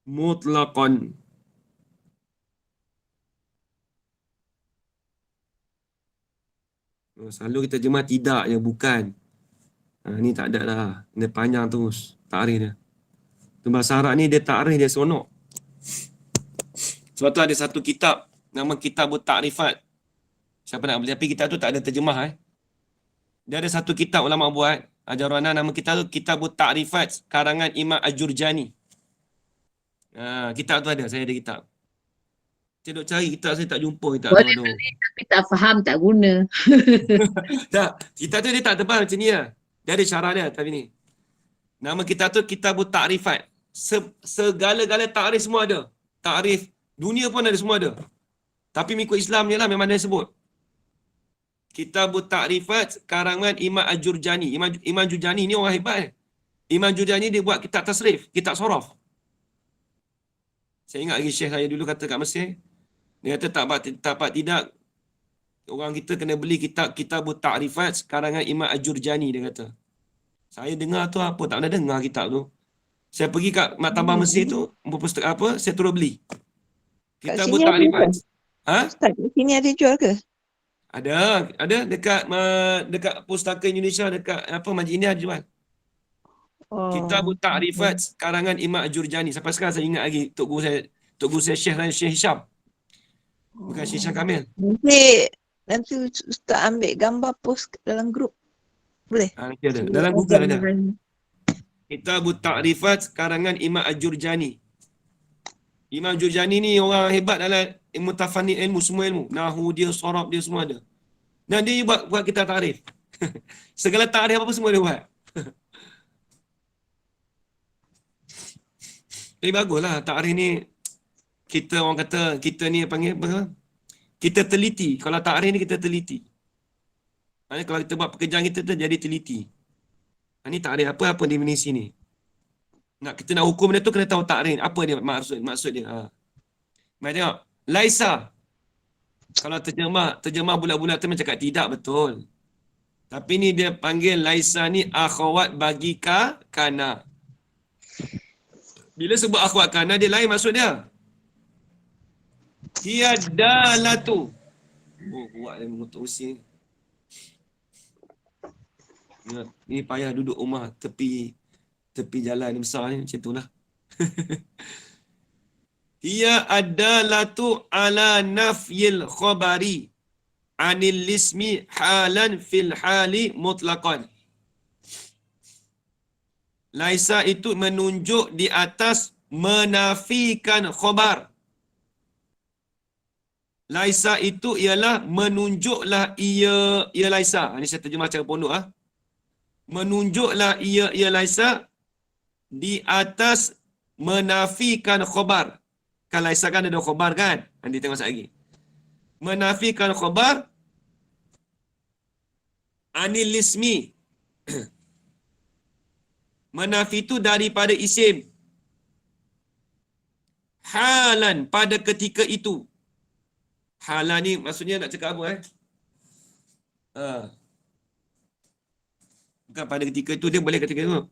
Mutlaqan. Selalu kita terjemah tidak je, bukan. Ni tak ada lah. Dia panjang terus takrif dia. Tu bahasa Arab ni dia takrif dia seronok. Sebab tu ada satu kitab nama Kitabut Ta'rifat. Siapa nak beli tapi kitab tu tak ada terjemah Dia ada satu kitab ulama buat Ajaruana, nama kitab tu Kitabut Ta'rifat karangan Imam Al-Jurjani. Kitab tu ada, saya ada kitab. Saya duk cari kitab saya tak jumpa kitab tu. Boleh beli tapi tak faham, tak guna. Tak, kitab tu dia tak tebal macam ni lah. Dia ada syarah dia tapi ni. Nama kitab tu Kitabut Ta'rifat. Segala-gala takrif semua ada. Takrif dunia pun ada, semua ada. Tapi mengikut Islam je lah memang dia sebut. Kitabut Ta'rifat karangan Imam Al-Jurjani. Imam Jurjani ni orang hebat. Imam Jurjani dia buat kitab tasrif, kitab sorof. Saya ingat lagi syekh saya dulu kata kat Mesir. Dia kata tak tidak orang kita kena beli Kitabut Ta'rifat karangan Imam Al-Jurjani, dia kata. Saya dengar tu apa, tak pernah dengar kitab tu. Saya pergi kat Maktabah Mesir tu, pustaka apa, saya terus beli. Kat Kitabut sini ada Ta'rifat. Ustaz, kat sini ada jual ke? Ada dekat Pustaka Indonesia, dekat apa Masjid India jual. Kitabut Ta'rifat karangan Imam Al-Jurjani. Sampai sekarang saya ingat lagi tok guru saya Syekh Hisham. Bukan Syekh Hisham Kamil. Nanti Ustaz ambil gambar post dalam grup. Boleh? Nanti ada. Dalam Google ada. Kitabut Ta'rifat karangan Imam Al-Jurjani. Imam Al-Jurjani ni orang hebat dalam ilmu tafanni, ilmu semua ilmu. Nahu dia, sorab dia semua ada. Dan dia buat kita ta'rif. Segala ta'rif apa semua dia buat. Jadi baguslah ta'rif ni. Kita orang kata, kita ni panggil apa? Kita teliti. Kalau ta'rif ni kita teliti. Maksudnya kalau kita buat pekerjaan kita tu jadi teliti. Ini ta'rif apa definisi ni. Kita nak hukum dia tu kena tahu ta'rif. Apa dia maksud dia. Mari tengok. Laisa. Kalau terjemah bulat-bulat tu macam cakap tidak betul. Tapi ni dia panggil laisa ni akhawat bagi kana. Bila sebut akhwat kana dia lain maksud dia. Tiadalatu. Oh, kuat dia mengutuk usia. Ni payah duduk rumah tepi jalan besar ni macam itulah. Hiya adalatu ala nafyil khabari anil ismi halan fil hali mutlaqan. Laisa itu menunjuk di atas menafikan khabar. Laisa itu ialah menunjuklah ia laisa. Ini saya terjemah cara pondok menunjuklah ia laisa di atas menafikan khabar. Kan laisa kan ada khabar kan? Nanti tengok sekali lagi. Menafikan khabar anil ismi. Menafi itu daripada isim. Halan pada ketika itu. Halan ni maksudnya nak cakap apa Bukan pada ketika itu, dia boleh ketika itu.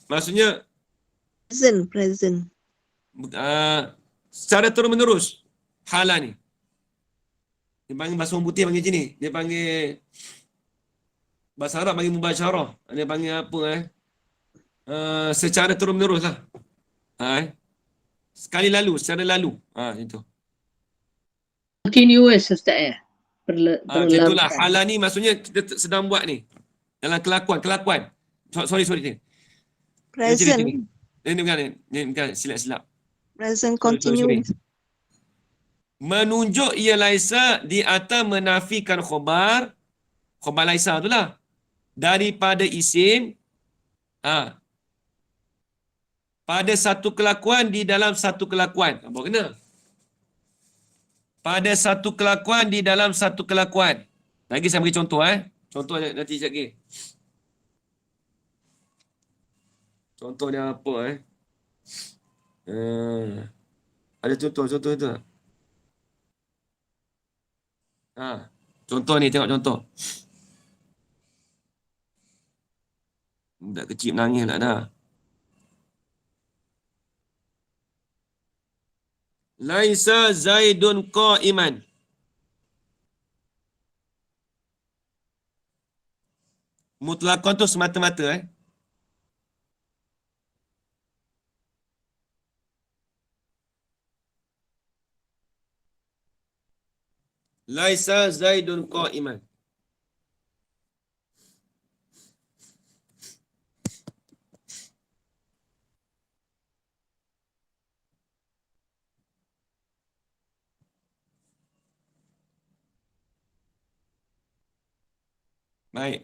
Maksudnya Present. Secara terus menerus halan ni. Dia panggil bahasa orang putih panggil macam ni. Dia panggil bahasa Arab panggil mubasyarah. Dia panggil apa secara terus menerus lah. Sekali lalu, secara lalu. Itu. Continuous Ustaz ya. Macam itulah. Halan ni maksudnya kita sedang buat ni. Dalam kelakuan. Sorry. Present. Ini bukan silap-silap. Present Sorry. continuous. Menunjuk ia laisa di atas menafikan khabar laisa tu lah. Daripada isim. Pada satu kelakuan di dalam satu kelakuan. Apa kena? Pada satu kelakuan di dalam satu kelakuan. Lagi saya beri contoh Contoh nanti sekejap lagi. Contohnya apa ada contoh tu tak? Contoh ni, tengok contoh. Budak kecil menangis lah dah. Laisa Zaidun qa'iman. Mutlaqan tu semata-mata Laisa Zaidun qa'iman. Baik.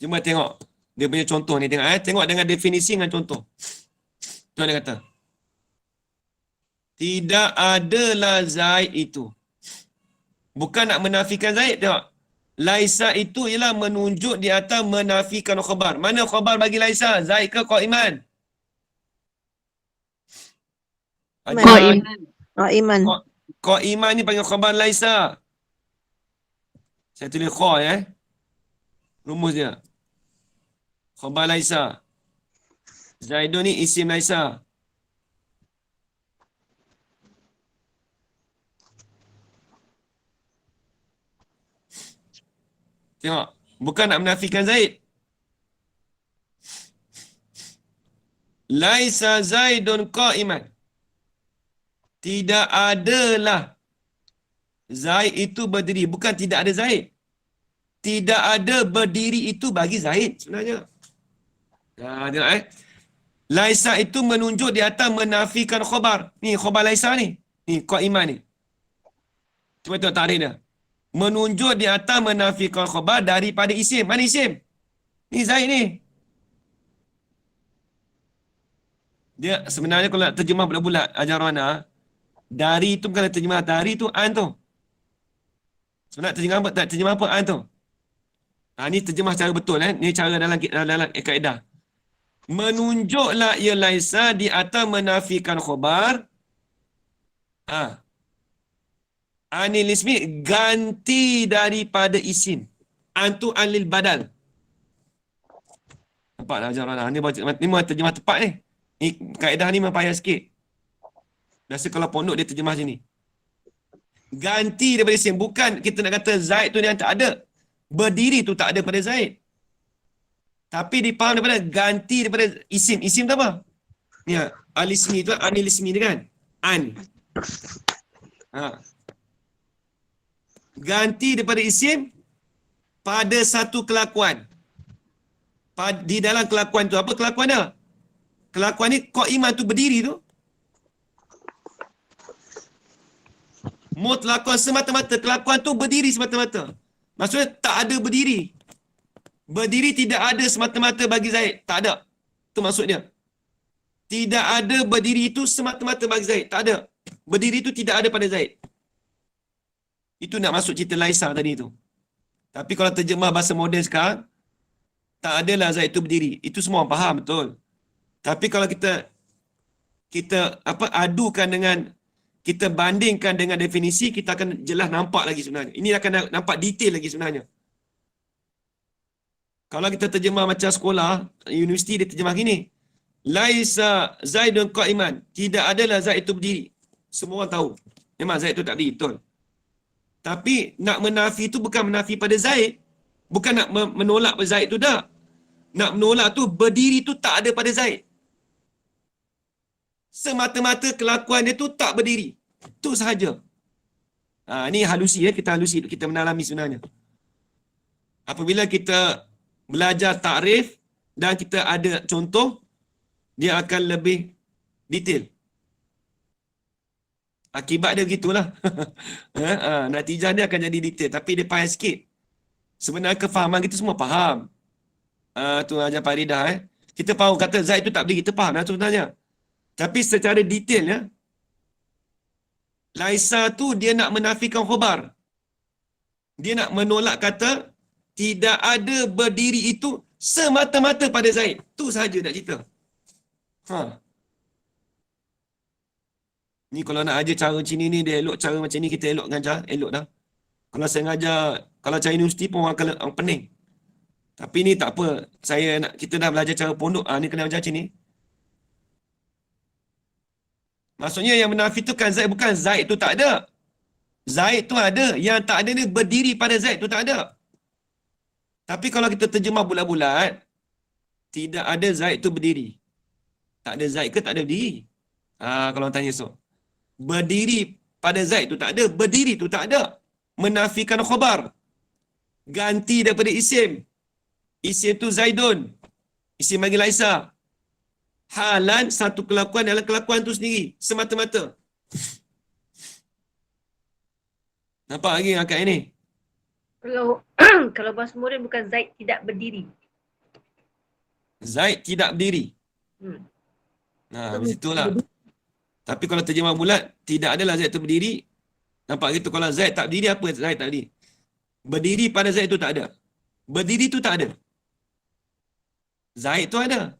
Cuma tengok dia punya contoh ni, tengok tengok dengan definisi dengan contoh. Tuan dia kata, tidak adalah Zaid itu. Bukan nak menafikan Zaid, tengok. Laisa itu ialah menunjuk di atas menafikan khabar. Mana khabar bagi Laisa? Zaid ke qa'iman? Qa'iman. Qa'iman ni panggil khabar Laisa. Saya tulis kha rumus dia. Khabar Laisa. Zaidun ni isim Laisa. Tengok. Bukan nak menafikan Zaid. Laisa Zaidun qa'iman. Tidak adalah Zaid itu berdiri. Bukan tidak ada Zaid. Tidak ada berdiri itu bagi Zaid sebenarnya. Tengok Laisa itu menunjuk di atas menafikan khabar. Ni khabar Laisa ni. Ni qa'iman ni. Cuba tengok takrif dia. Menunjuk di atas menafikan khabar daripada isim. Mana isim? Ni Zaid ni. Dia sebenarnya kalau nak terjemah bulat-bulat ajarana, dari tu bukan terjemah dari tu an tu. Sebenarnya terjemah apa an tu? Ni terjemah cara betul ni cara dalam kaedah. Menunjuklah ia laisa di atas menafikan khabar. Anil ismi ganti daripada isim. Antu anil badal. Nampak tak ajaran ni memang terjemah tepat ni. Ni kaedah ni memang payah sikit. Biasa kalau pondok dia terjemah sini. Ganti daripada isim. Bukan kita nak kata Zaid tu yang tak ada. Berdiri tu tak ada pada Zaid. Tapi dipaham daripada ganti daripada isim. Isim tu apa? Ni al-ismi tu anil ismi tu kan? An. Ganti daripada isim pada satu kelakuan. Di dalam kelakuan tu apa kelakuan dia? Kelakuan ni qa'iman tu berdiri tu. Mutlaqan semata-mata kelakuan tu berdiri semata-mata. Maksudnya tak ada berdiri. Berdiri tidak ada semata-mata bagi Zaid. Tak ada. Itu maksud dia. Tidak ada berdiri itu semata-mata bagi Zaid. Tak ada. Berdiri itu tidak ada pada Zaid. Itu nak masuk cerita Laisa tadi tu. Tapi kalau terjemah bahasa moden sekarang, tak adalah Zaid itu berdiri. Itu semua orang faham betul. Tapi kalau kita adukan dengan, kita bandingkan dengan definisi, kita akan jelas nampak lagi sebenarnya. Ini akan nampak detail lagi sebenarnya. Kalau kita terjemah macam sekolah, universiti dia terjemah gini. Laisa Zaidun qa'iman. Tidak adalah Zaid itu berdiri. Semua orang tahu. Memang Zaid itu tak berdiri, betul. Tapi nak menafi itu bukan menafi pada Zaid. Bukan nak menolak pada Zaid itu tak. Nak menolak tu berdiri tu tak ada pada Zaid. Semata-mata kelakuan dia tu tak berdiri. Itu sahaja. Ni halusi kita halusi, kita menalami sebenarnya. Apabila kita belajar takrif dan kita ada contoh, dia akan lebih detail. Akibat dia begitulah. Natijah dia akan jadi detail. Tapi dia payah sikit. Sebenarnya kefahaman kita semua faham. Tu ajar Faridah. Kita faham kata Zaid tu tak berdiri. Kita faham lah sebenarnya. Tapi secara detailnya, Laisa tu dia nak menafikan khabar. Dia nak menolak kata tidak ada berdiri itu semata-mata pada Zaid. Tu sahaja nak cerita. Ni kalau nak ajar cara macam ni, dia elok cara macam ni, kita elok ngajar, elok dah. Kalau saya ngajar, kalau cara universiti pun orang pening. Tapi ni tak apa. Kita dah belajar cara pondok, ni kena belajar macam ni. Maksudnya yang menafikan Zaid bukan Zaid tu tak ada. Zaid tu ada. Yang tak ada ni berdiri pada Zaid tu tak ada. Tapi kalau kita terjemah bulat-bulat, tidak ada Zaid tu berdiri. Tak ada Zaid ke tak ada berdiri? Kalau orang tanya so. Berdiri pada Zaid tu tak ada. Berdiri tu tak ada. Menafikan khabar. Ganti daripada isim. Isim tu Zaidun. Isim bagi Laisa. Halan satu kelakuan dalam kelakuan tu sendiri. Semata-mata. Nampak lagi akak ini? Kalau bahasa moden bukan Zaid tidak berdiri. Zaid tidak berdiri. Begitulah. Tapi kalau terjemah bulat, tidak adalah Zaid tu berdiri. Nampak gitu. Kalau Zaid tak berdiri, apa Zaid tak berdiri? Berdiri pada Zaid tu tak ada. Berdiri tu tak ada. Zaid tu ada.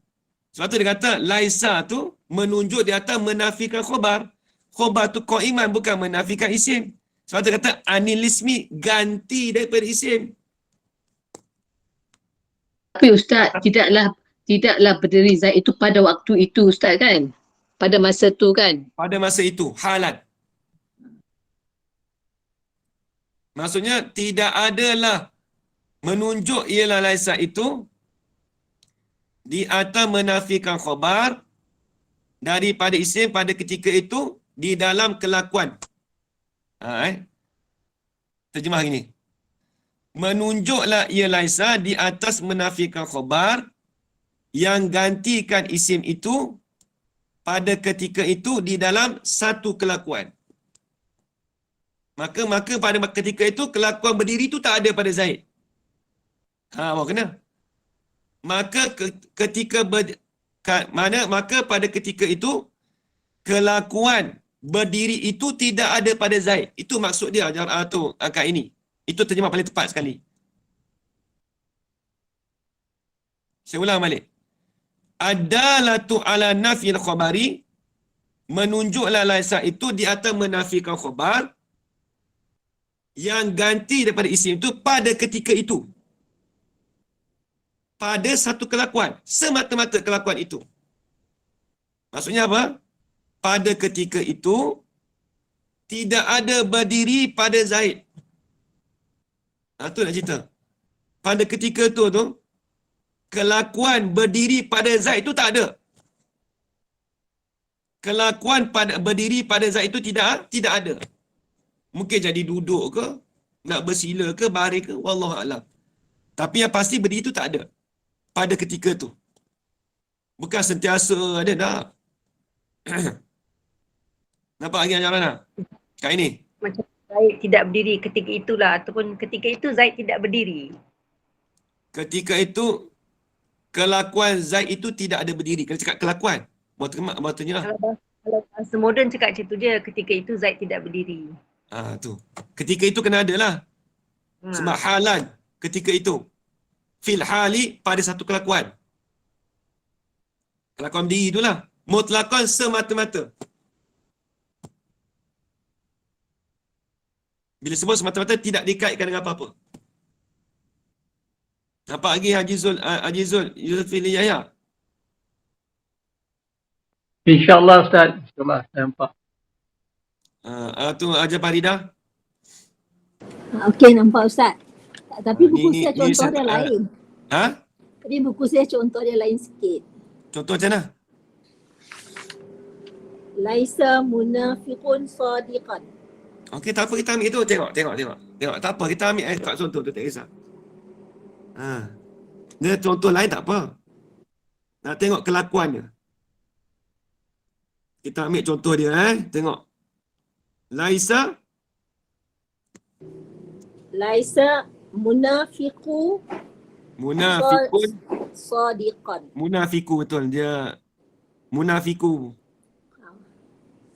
Sebab tu dia kata, Laisa tu menunjuk di atas menafikan khabar. Khabar tu qa'iman bukan menafikan isim. Sebab tu dia kata, anil ismi ganti daripada isim. Tapi Ustaz, tidaklah berdiri Zaid itu pada waktu itu Ustaz kan? Pada masa tu kan? Pada masa itu, halat. Maksudnya, tidak adalah Menunjuk ialah laisa itu di atas menafikan khabar daripada isim pada ketika itu di dalam kelakuan. Terjemah gini. Menunjuklah ia laisa di atas menafikan khabar yang gantikan isim itu pada ketika itu di dalam satu kelakuan. Maka pada ketika itu kelakuan berdiri itu tak ada pada Zaid. Awak kena. Maka maka pada ketika itu kelakuan berdiri itu tidak ada pada Zaid. Itu maksud dia tu akad ini. Itu terjemah paling tepat sekali. Saya ulang balik. Adalatu ala nafil khabari, menunjuklah laisa itu di atas menafikan khabar yang ganti daripada isim itu pada ketika itu. Pada satu kelakuan. Semata-mata kelakuan itu. Maksudnya apa? Pada ketika itu, tidak ada berdiri pada Zaid. Itu nak cerita. Pada ketika tu, kelakuan berdiri pada Zaid itu tak ada. Kelakuan berdiri pada Zaid itu tidak ada. Mungkin jadi duduk ke, nak bersila ke, baring ke, wallahualam. Tapi yang pasti berdiri itu tak ada. Pada ketika tu. Bukan sentiasa ada dah. Nampak lagi ajaran tak? Kat ini. Macam Zaid tidak berdiri ketika itulah ataupun ketika itu Zaid tidak berdiri. Ketika itu, kelakuan Zaid itu tidak ada berdiri. Kalau cakap kelakuan, maksudnya lah. Kalau bahasa moden cakap macam tu je, ketika itu Zaid tidak berdiri. Tu. Ketika itu kena ada lah. Sebab halan ketika itu. Fil hali pada satu kelakuan. Kelakuan berdiri itulah. Mutlaqan semata-mata. Bila sebut semata-mata tidak dikaitkan dengan apa-apa. Nampak lagi Haji Zulfili Yahya? InsyaAllah Ustaz. InsyaAllah saya nampak. Tu Haji Farida. Okey, nampak Ustaz. Tapi buku ni saya contoh saya dia tak- lain. Ha? Tapi buku saya contoh dia lain sikit. Contoh macam mana? Laisa munafiqun sadiqan. Okey, tak apa, kita ambil itu. Tengok. Tak apa, kita ambil kat contoh tu, tak kisah. Dia contoh lain tak apa. Nak tengok kelakuannya. Kita ambil contoh dia, tengok. Laisa munafiqu Munafikun. sadiqan. Munafiku betul. Dia munafiku.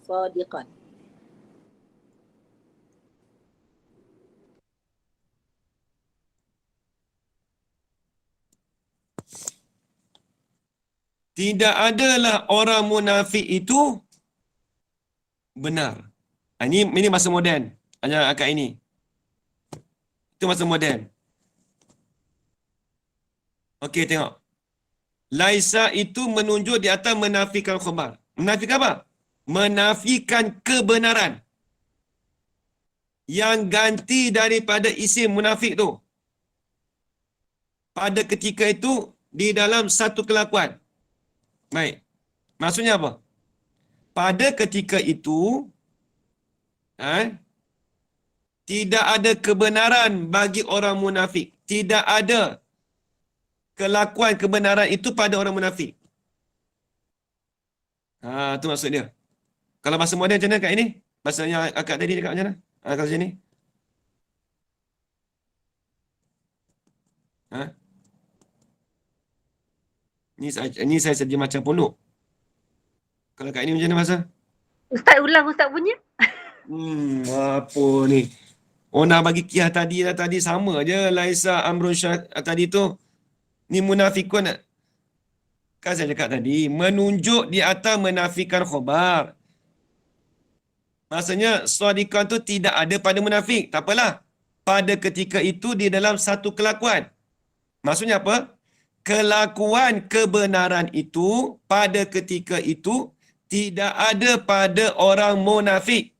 Sadiqan. Tidak adalah orang munafik itu benar. Ini masa moden. Ajaran akad ini. Itu masa moden. Okey, tengok. Laisa itu menunjuk di atas menafikan khabar. Menafikan apa? Menafikan kebenaran. Yang ganti daripada isim munafik tu. Pada ketika itu, di dalam satu kelakuan. Baik. Maksudnya apa? Pada ketika itu, tidak ada kebenaran bagi orang munafik. Tidak ada kelakuan kebenaran itu pada orang munafik. Itu maksud dia. Kalau bahasa moden macam mana kat ini? Bahasanya akad tadi dekat macam mana? Kalau sini. Ni saya sedia macam pondok. Kalau kat ini macam mana bahasa? Ustaz ulang Ustaz punya. Apa ni? Nak bagi kiyah tadi sama je. Laisa amrun tadi tu. Ni munafikun. Kan saya cakap tadi. Menunjuk di atas menafikan khabar. Maksudnya sadiqan tu tidak ada pada munafik. Tak apalah. Pada ketika itu di dalam satu kelakuan. Maksudnya apa? Kelakuan kebenaran itu pada ketika itu tidak ada pada orang munafik.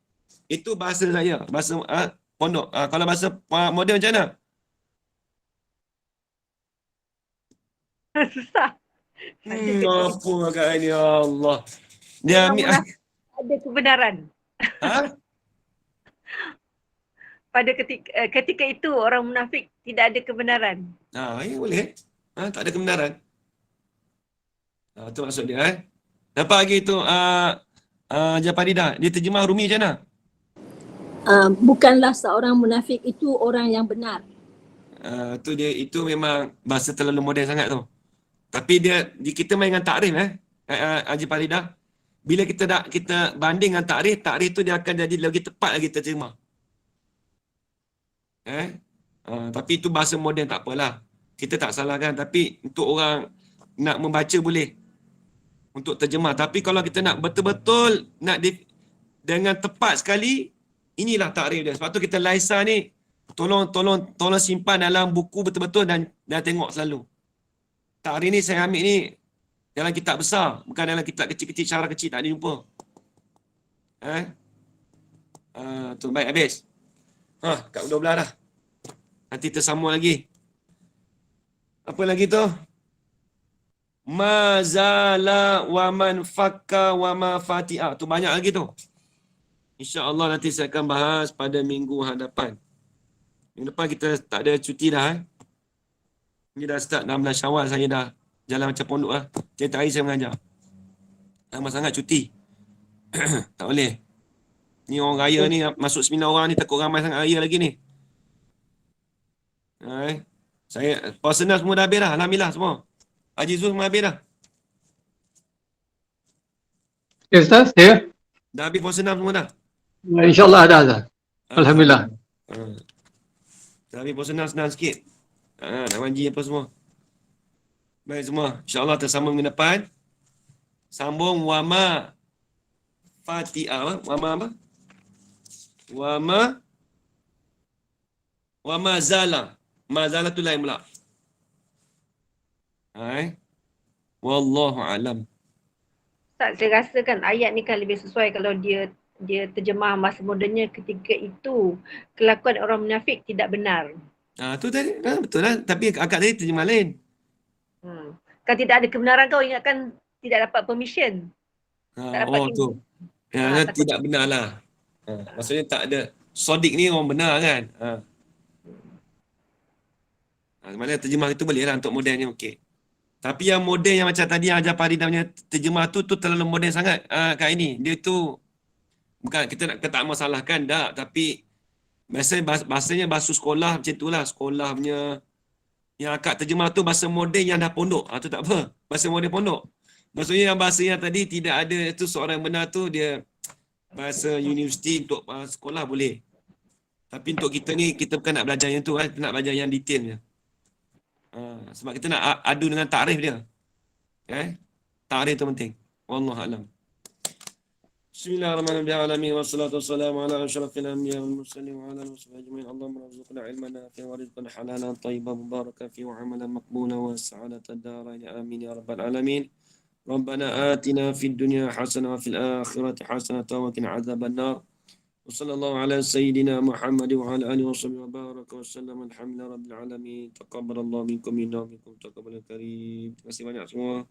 Itu bahasa saya. Bahasa pondok. Kalau bahasa moden macam mana? Susah. Apa agak ni, ya Allah. Dia Orang ambil, munafik ada kebenaran. ha? Pada ketika itu orang munafik tidak ada kebenaran. Ya boleh. Tak ada kebenaran. Itu maksud dia. Dapat lagi tu, Japarida. Dia terjemah Rumi macam mana? Bukanlah seorang munafik itu orang yang benar. Itu memang bahasa terlalu moden sangat tu. Tapi kita main dengan takrif Haji Farida. Bila kita banding dengan takrif tu dia akan jadi lagi tepat lagi terjemah. Tapi itu bahasa moden, tak apalah. Kita tak salahkan, tapi untuk orang nak membaca boleh. Untuk terjemah. Tapi kalau kita nak betul-betul dengan tepat sekali, inilah takrif dia. Sebab tu kita Laisa ni tolong simpan dalam buku betul-betul dan tengok selalu. Takrif ni saya ambil ni dalam kitab besar, bukan dalam kitab kecil-kecil, syarah kecil tak ada jumpa. Tu baik habis. Kat 12 dah. Nanti tersambung lagi. Apa lagi tu? Mazala wa man fakka wa ma fati'a. Tu banyak lagi tu. InsyaAllah nanti saya akan bahas pada minggu hadapan. Minggu depan kita tak ada cuti dah. Ini dah start 16 Syawal, saya dah jalan macam pondok lah. Tiap hari saya mengajar. Lama sangat cuti. Tak boleh. Ni orang raya ni, masuk 9 orang ni takut ramai sangat raya lagi ni. Saya personal semua dah habis dah. Alhamdulillah semua. Haji Zul semua habis dah. Ya Ustaz, ya. Dah habis personal semua dah. InsyaAllah ada Ustaz. Alhamdulillah. Dah habis personal senang sikit. Nak manji apa semua. Baik semua. InsyaAllah tersambung minggu depan. Sambung wama fati'a. Wama apa? Wama zala. Mazala tu lain pula. Wallahu alam. Ustaz, saya rasa kan ayat ni kan lebih sesuai kalau dia terjemah masa modennya ketika itu kelakuan orang munafik tidak benar. Tu tadi. Betul lah. Tapi akak tadi terjemah lain. Kan tidak ada kebenaran, kau ingatkan tidak dapat permission. Tak dapat Tu. Tidak benar lah. Maksudnya tak ada. Sodik ni orang benar kan. Sebenarnya terjemah itu boleh lah untuk moden ni okey. Tapi yang moden yang macam tadi Hajar Farida punya terjemah tu terlalu moden sangat kat ini. Dia tu bukan kita tak masalahkan dah, tapi bahasanya bahasa sekolah macam itulah, sekolah punya yang akak terjemah tu bahasa moden yang dah pondok. Tu tak apa. Bahasa moden pondok. Maksudnya yang bahasa yang tadi tidak ada itu seorang yang benar tu dia bahasa universiti untuk sekolah boleh. Tapi untuk kita ni kita bukan nak belajar yang tu kita nak belajar yang detailnya. Sebab kita nak adu dengan takrif dia. Takrif tu penting. Wallahu a'lam. Bismillahirrahmanirrahim. Wassalatu wassalamu ala asyrafil anbiya wal mursalin wa ala alihi wasahbihi ajma'in. Allahumma arzuqna ilman nafi'an wa rizqan halalan tayyiban mubarakan fihi wa amalan maqbulan wa sa'adatan darain. Amin ya rabbal alamin. Rabbana atina fid dunya hasanah wa fil akhirati hasanah wa qina adzabannar. وصلى الله على سيدنا محمد وعلى آله وصحبه وبارك وسلم. الحمد لله رب العالمين. تقبل الله منكم منا ومنكم تقبل الكريم. Terima kasih banyak semua.